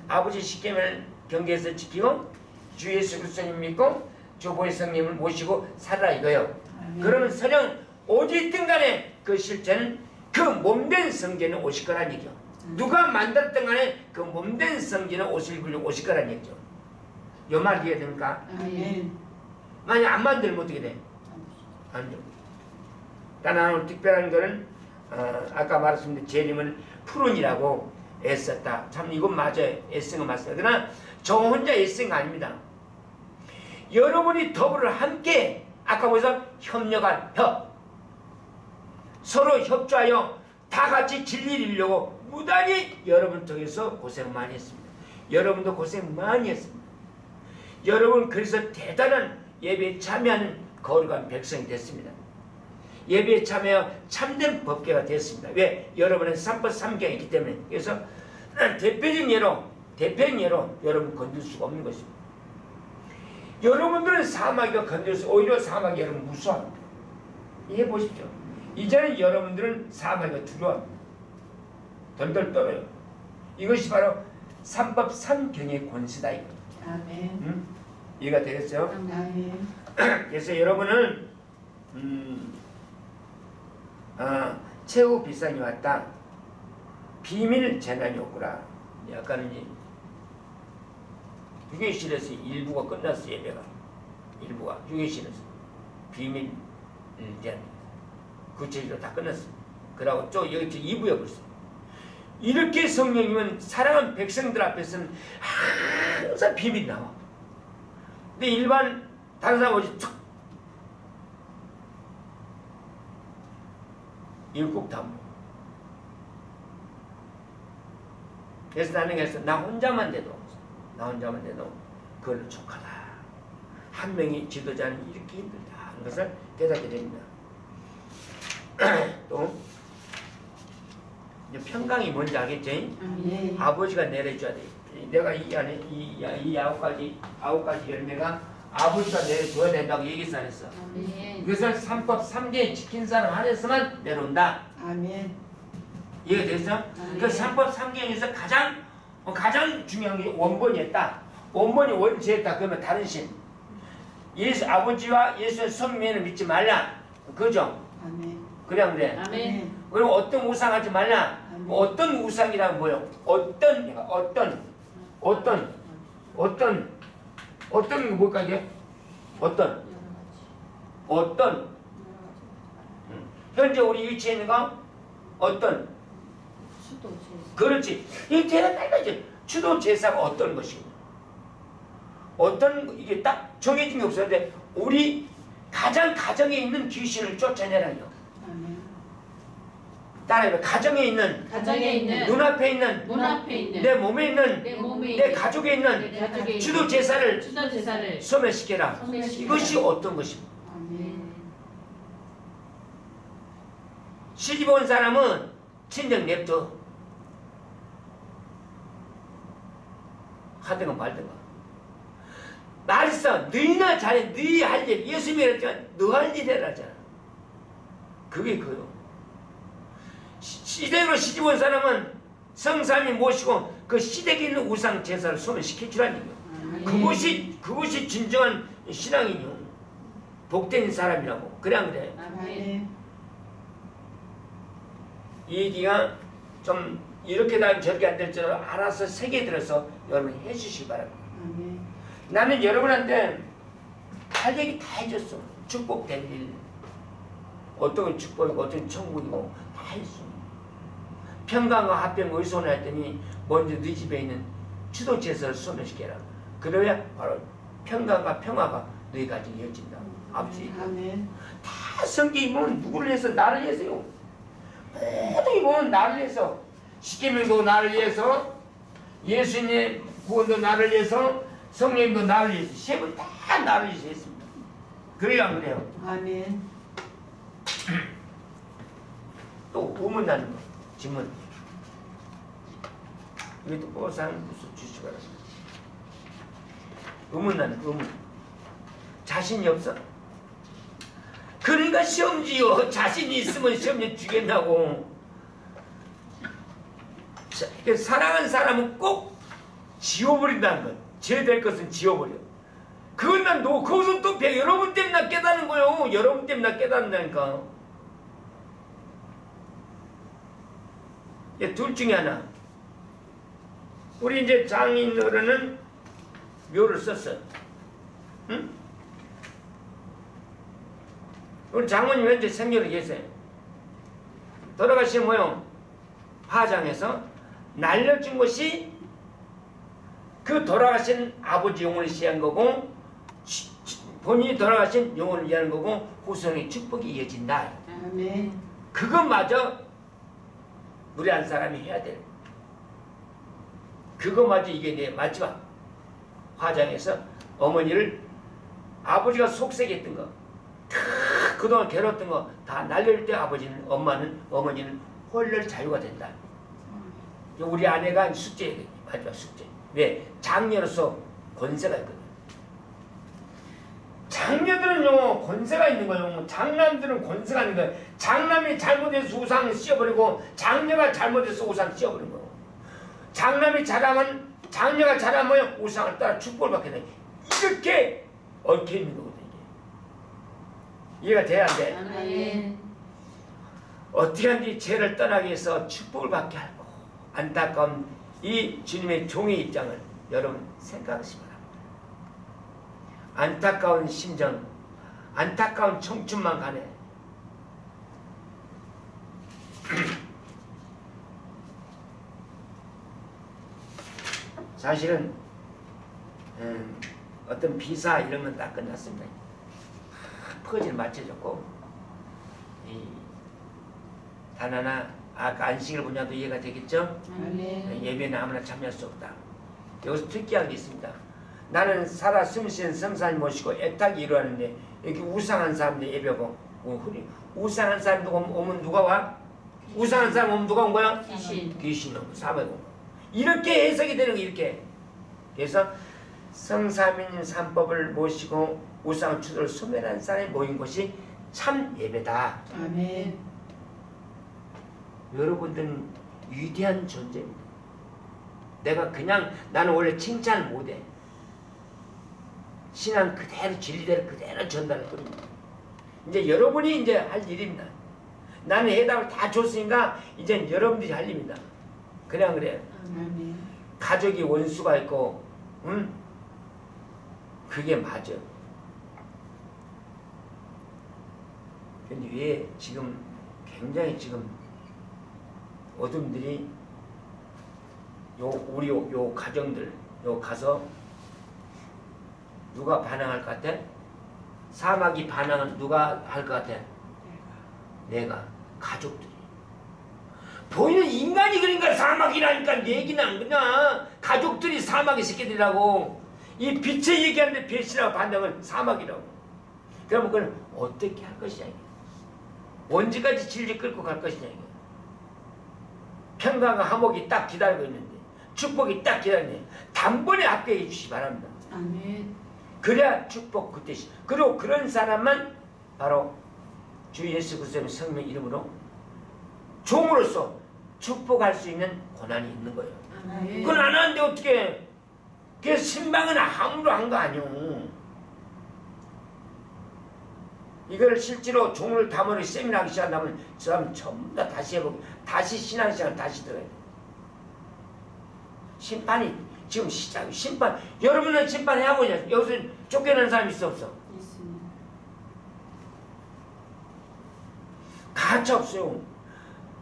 아버지 십계명을 경계에서 지키고 주 예수 그리스도님 믿고 조보의 성령을 모시고 살라 이거요. 그러면 설령 어디 있든 간에 그 실체는 그 몸된 성전에 오실 거란 얘기죠. 누가 만들었든 간에 그 몸된 성전에 오실 거란 얘기죠. 요 말 이해가 됩니까? 아멘. 만약 안 만들면 어떻게 돼? 안 돼. 나는 특별한 거는 아까 말했습니다. 재림은 푸른이라고 애썼다. 참 이건 맞아요. 애쓴 거 맞습니다. 그러나 저 혼자 애쓴 거 아닙니다. 여러분이 더불어 함께 아까 보셔서 협력한 협 서로 협조하여 다 같이 진리를 이루려고 무단히 여러분 통해서 고생 많이 했습니다. 여러분도 고생 많이 했습니다. 여러분 그래서 대단한 예배에 참여하는 거룩한 백성이 됐습니다. 예배에 참여하여 참된 법계가 됐습니다. 왜? 여러분은 3법 3경이 있기 때문에. 그래서 대표적인 예로 여러분 건들 수가 없는 것입니다. 여러분들은 사마귀가 건들 수 오히려 사마귀 여러분 무서워합니다. 이해해 보십시오. 이제는 여러분들은 사마귀가 두려워합니다. 덜덜 떨어요. 이것이 바로 3법 3경의 권세다 이거. 아멘. 이해가 되겠어요? 아멘. 그래서 여러분은 최후 비상이 왔다. 비밀 재난이 오구라. 약간은 휴게실에서 일부가 끝났어. 예배가 일부가 휴게실에서 비밀 재난 구체적으로 다 끝났어. 그러고 또 여기 2부에 벌써 이렇게 성령님은 사랑하는 백성들 앞에서는 항상 비밀이 나와. 근데 일반 다른 사람 오지 툭 이걸 꼭 다 먹어. 그래서 나는 그래서 나 혼자만 돼도 그걸로 족하다. 한 명이 지도자는 이렇게 힘들다 하는 것을 깨닫게 됩니다. 또 이제 평강이 뭔지 알겠지? 아멘. 아버지가 내려줘야 돼. 내가 이 안에 이 아홉 가지 열매가 아버지가 내려줘야 된다고 얘기했어 안 했어? 아멘. 그것을 3법 3개 지킨 사람 안에서만 내려온다. 아멘. 이해가 됐어? 그 3법 3개에서 가장 중요한 게 원본이었다. 원본이 원죄였다. 그러면 다른 신 예수 아버지와 예수의 성면을 믿지 말라. 그죠? 아멘. 그래 안 그래? 아멘. 그리고 어떤 우상하지 말라. 아멘. 어떤 우상이라면 뭐요? 어떤 거 뭘까 이게? 어떤 현재 우리 위치에 있는 거 어떤 수도 제사. 그렇지. 이 대단하지. 추도 제사가 어떤 것이고 어떤 이게 딱 정해진 게 없었는데 우리 가정에 있는 귀신을 쫓아내라요. 아멘. 따라해봐. 가정에 있는 눈앞에 있는 내 몸에 있는 내 가족에 있는 추도 제사를 소멸시켜라. 이것이 어떤 것입니까? 아멘. 시집 온 사람은 친정 냅둬. 하든가 말든가. 말했어. 너희나 잘해. 너희 할 일. 예수님이 그랬지만 너 할 일 해라잖아. 그게 그요. 시댁으로 시집 온 사람은 성삼위 모시고 그 시댁에 있는 우상 제사를 소멸시켜 주라는 거예요. 그것이 진정한 신앙이요. 복된 사람이라고. 그래 안 그래? 아멘. 이 얘기가 좀 이렇게 다면 저렇게 안 될 줄 알아서 세게 들어서 여러분 해주시기 바랍니다. 아멘. 나는 여러분한테 할 얘기 다 해줬어. 축복된 일. 어떤 건 축복이고 어떤 건 천국이고 다 했어. 평강과 합병 의손을 했더니 먼저 네 집에 있는 추도제사를 소멸시켜라. 그래야 바로 평강과 평화가 너희 가정에 이어진다. 아버지. 아멘. 다 성경이 보면 누구를 위해서? 나를 위해서요. 모든 보면 나를 위해서. 십계명도 나를 위해서, 예수님의 구원도 나를 위해서, 성령님도 나를 위해서, 세 분 다 나를 위해서 했습니다. 그래요 안 그래요? 아멘. 또 의문 나는 거, 질문. 이것도 보상 무슨 주시기 바랍니다. 의문 나는 거, 의문. 자신이 없어? 그러니까 시험지요. 자신이 있으면 시험지 주겠다고. 사랑하는 사람은 꼭 지워버린다는 것. 죄될 것은 지워버려. 그건 난 거기서 또 여러분 때문에 나 깨닫는 거요. 여러분 때문에 나 깨닫는다니까. 둘 중에 하나. 우리 이제 장인 어른은 묘를 썼어. 응? 우리 장모님 현재 생전에 계세요. 돌아가신 모형 화장해서 날려준 것이 그 돌아가신 아버지 영혼을 시한 거고 본인이 돌아가신 영혼을 위한 거고 후손의 축복이 이어진다. 아멘. 그것마저 우리 한 사람이 해야 돼. 그것마저 이게 내 마지막 화장에서 어머니를 아버지가 속색했던 거 그동안 괴롭던 거 다 날릴 때 어머니는 홀렬 자유가 된다. 우리 아내가 숙제예요. 마지막 숙제. 왜? 장녀로서 권세가 있거든. 장녀들은요 권세가 있는 거예요. 장남들은 권세가 있는 거예요. 장남이 잘못해서 우상을 씌워버리고 장녀가 잘못해서 우상을 씌워버린 거예요. 장남이 잘하면 장녀가 잘하면 우상을 따라 축복을 받게 돼. 이렇게 얽혀 있는 거거든요. 이해가 돼야 돼. 아멘. 어떻게 하든지 죄를 떠나기 위해서 축복을 받게 하고 안타까운 이 주님의 종의 입장을 여러분 생각하시기 바랍니다. 안타까운 심정, 안타까운 청춘만 가네. 사실은 어떤 비사 이런 건 다 끝났습니다. 퍼즐 맞춰졌고 단 하나 아까 안식일 분야도 이해가 되겠죠? 아멘. 예배는 아무나 참여할 수 없다. 여기서 특이한 게 있습니다. 나는 살아 숨쉬는 성사님 모시고 애타게 이루었는데 여기 우상한 사람들 예배고 우상한 사람 누가 오면 누가 와? 우상한 사람 오면 누가 온 거야? 귀신이 오고 사방에 오고 이렇게 해석이 되는 거 이렇게. 그래서 성삼인 삼법을 모시고 우상 추도를 소멸한 사람이 모인 곳이 참 예배다. 아멘. 여러분들은 위대한 존재입니다. 내가 그냥 나는 원래 칭찬을 못해. 신앙 그대로 진리대로 그대로 전달할 겁니다. 이제 여러분이 이제 할 일입니다. 나는 해답을 다 줬으니까 이제 여러분들이 할 일입니다. 그냥 그래. 아멘. 가족이 원수가 있고, 그게 맞아. 근데 왜 지금 굉장히 지금 어둠들이 우리 요 가정들 가서 누가 반항할 것 같아? 사막이 반항은 누가 할 것 같아? 내가 가족들이. 보이는 인간이 그러니까 사막이라니까 얘기는 그냥 가족들이 사막의 새끼들이라고. 이 빛의 얘기하는데 빛이라고 반응은 사막이라고. 그러면 그걸 어떻게 할 것이냐 이게. 언제까지 질질 끌고 갈 것이냐 이게. 평강과 화목이 딱 기다리고 있는데 축복이 딱 기다리네. 단번에 합격해 주시기 바랍니다. 아멘. 그래야 축복 그때 그리고 그런 사람만 바로 주 예수 그리스도의 성령 이름으로 종으로서 축복할 수 있는 권한이 있는 거예요. 아멘. 그건 안 하는데 어떻게? 그 신방은 함부로 한 거 아니오. 이걸 실제로 종을 담으러 세미나하기 시작하면 저 사람 전부 다 다시 해보고 다시 신앙시간 다시 들어야 돼. 심판이 지금 시작. 심판. 여러분은 심판해하고 있냐? 여기서 쫓겨나는 사람 있어 없어? 있습니다. 가차 없어요.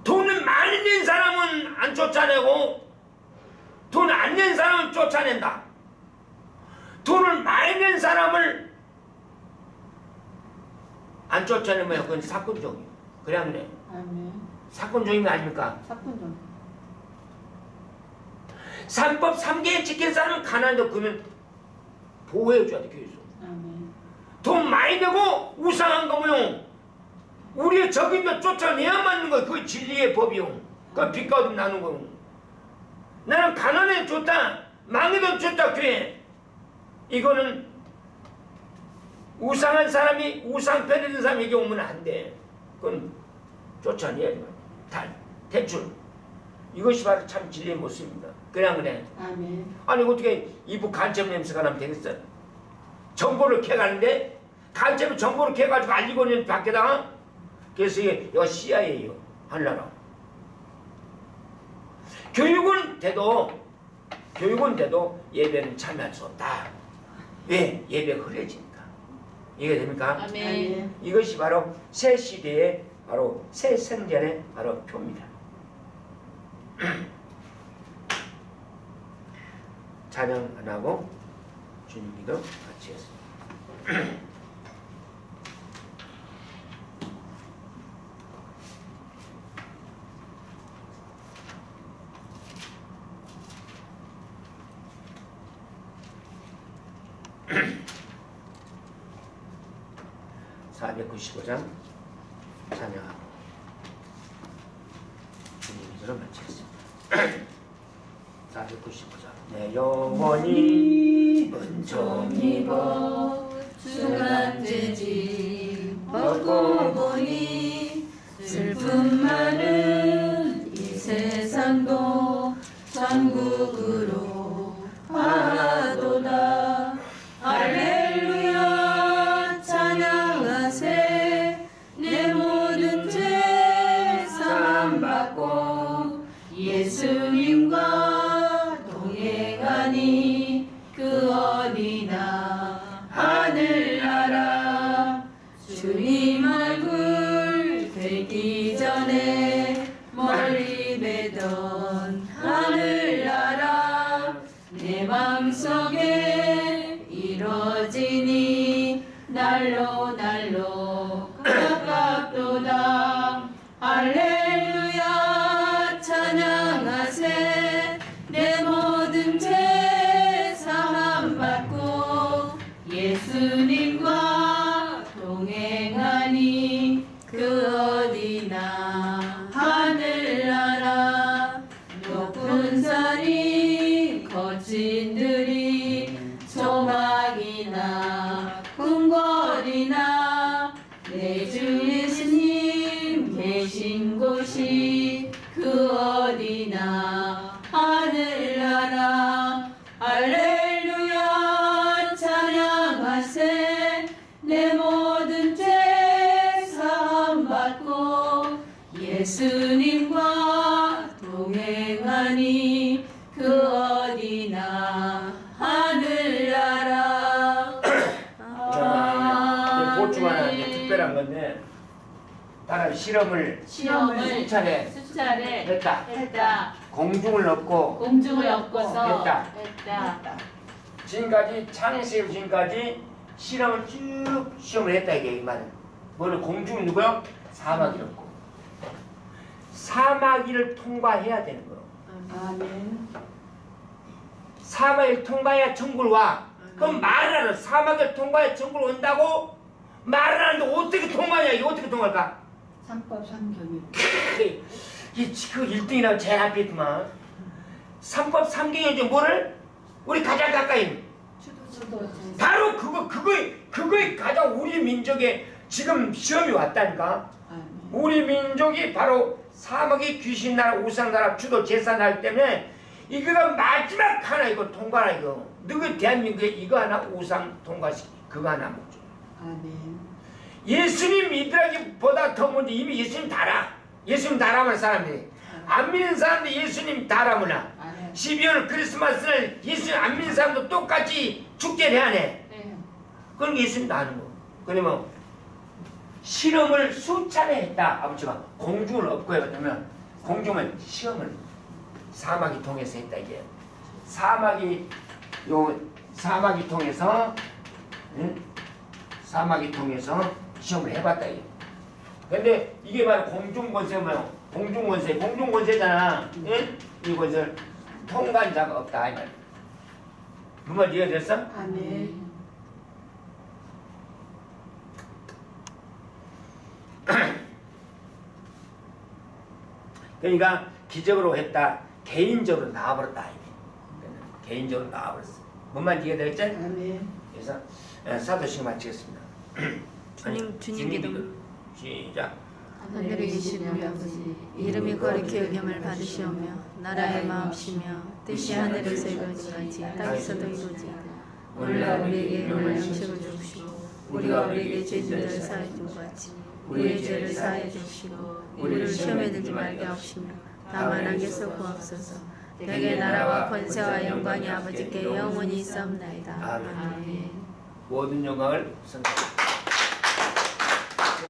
돈을 많이 낸 사람은 안 쫓아내고 돈 안 낸 사람은 쫓아낸다. 돈을 많이 낸 사람을 안 쫓아내면 그건 사건종이에요. 그래 안 그래? 아멘. 사건종인 거 아닙니까? 사건종. 삼법 3개 지킨 사람은 가난해도 그러면 보호해줘야 돼. 교회에서. 아멘. 돈 많이 내고 우상한 거면 우리의 적인도 쫓아내야 맞는 거야. 그게 진리의 법이요. 그 빛과 어둠 나누는 거요. 나는 가난해 줬다. 망해도 줬다. 교회. 이거는 우상한 사람이 우상편에 있는 사람에게 오면 안 돼. 그건 쫓아내야 돼. 대출. 이것이 바로 참 진리의 모습입니다. 그냥 그래. 아멘. 아니 어떻게 이부 간첩 냄새가 나면 되겠어? 정보를 캐가는데 간첩이 정보를 캐가지고 알리고 있는 밖에다가 그래서 이게 CIA예요. 하늘나라. 교육은 돼도 예배는 참여할 수 없다. 왜? 예배가 흐려지니까. 이해가 됩니까? 아멘. 이것이 바로 새 시대의 바로 새 성전의 바로 표입니다. 찬양 안 하고 주님 기도 같이 했습니다. (495장) 찬양하고 주님 기도를 마치겠습니다. 495장 내 영혼이 은총 입어 주간 죄지 벗고 보니 슬픔 많은 이 세상도 천국으로 하도다. 할렐루야 찬양하세. 내 모든 죄 사함 받고 예수님과 동행하니 그 어디나 하늘나라. 주님 얼굴 뵙기 전에 멀리 뵈던 하늘나라. 내 맘속에 이뤄지니 날로 날로 가깝도다. 할렐루야 찬양하세. 내 모든 죄 사함 받고 예수님과 동행하니 그 어디나 하늘나라. 높은 산이 거친 들이 조막이나 궁궐이나 내 주 예수님 계신 곳이 그 어디나 하늘나라. 할렐루야 찬양하세. 내 모든 죄 사함 받고 예수님과 동행하니 그 어디나 하늘나라. 보충하는 게 특별한 건데 따라 실험을 수차례 했다. 공중을 얻고 공중을 얻고서 했다. 했다. 지금까지 창세기 지금까지 실험을 쭉 시험을 했다 이게 이 말은. 뭐를 공중은 누구요? 사마귀를 얻고 사마귀를 통과해야 되는 거예요. 아멘. 사마귀를 통과해야 천국을 와. 그럼 말을 하는 사마귀를 통과해야 천국을 온다고 말을 하는데 어떻게 통과하냐? 이거 어떻게 통과할까? 삼법 삼경이. 그 1등이라고 제일 앞에 있구만. 삼법 삼경에 이제 뭐를? 우리 가장 가까이 바로 그거에 가장 우리 민족에 지금 시험이 왔다니까. 우리 민족이 바로 사막의 귀신 나라 우상 나라 주도 제사 날 때문에 이거가 마지막 하나 이거 통과라 이거. 너희 대한민국에 이거 하나 우상 통과시키 그거 하나 먹죠. 아멘. 예수님 믿으라기보다 더 먼저 이미 예수님 달아. 예수님 달아만 사람들이 안 믿는 사람들 예수님 달아무나 12월 크리스마스를 예수님 안 믿는 사람도 똑같이 축제를 해야 해. 네. 그건 예수님 아는 거. 그러면 실험을 수차례 했다. 아버지가 공중을 얻고 해봤다면 공중은 시험을 사마귀 통해서 했다 이게. 사마귀 통해서 사마귀 통해서 시험을 해봤다 이게. 근데 이게 바로 공중권세면 공중권세잖아. 응? 이 권세를 통과한 자가 없다 이 말. 그 말 이해됐어? 아멘. 그러니까 기적으로 했다. 개인적으로 나와버렸다. 개인적으로 나와버렸어. 뭔 말인지 이해되겠지? 아멘. 그래서 사도식 마치겠습니다. 주님 기도. 시작. 하늘에 계신 우리 아버지, 이름이 거룩히 여김을 받으시오며 나라의 마음이시며 뜻이 하늘에서 이루어지같이 땅에서도 이루어지이다. 오늘날 우리에게 일용할 양식을 주시고 우리가 우리에게 죄진을 사하여 준 것 같이 우리의 죄를 사하여 주시고 우리를 시험에 들지 말게 하옵시며 다만 악에서 구하옵소서. 내게 나라와 권세와 영광이 아버지께 영원히 있사옵나이다. 아멘. 아멘. 모든 영광을 선포합니다.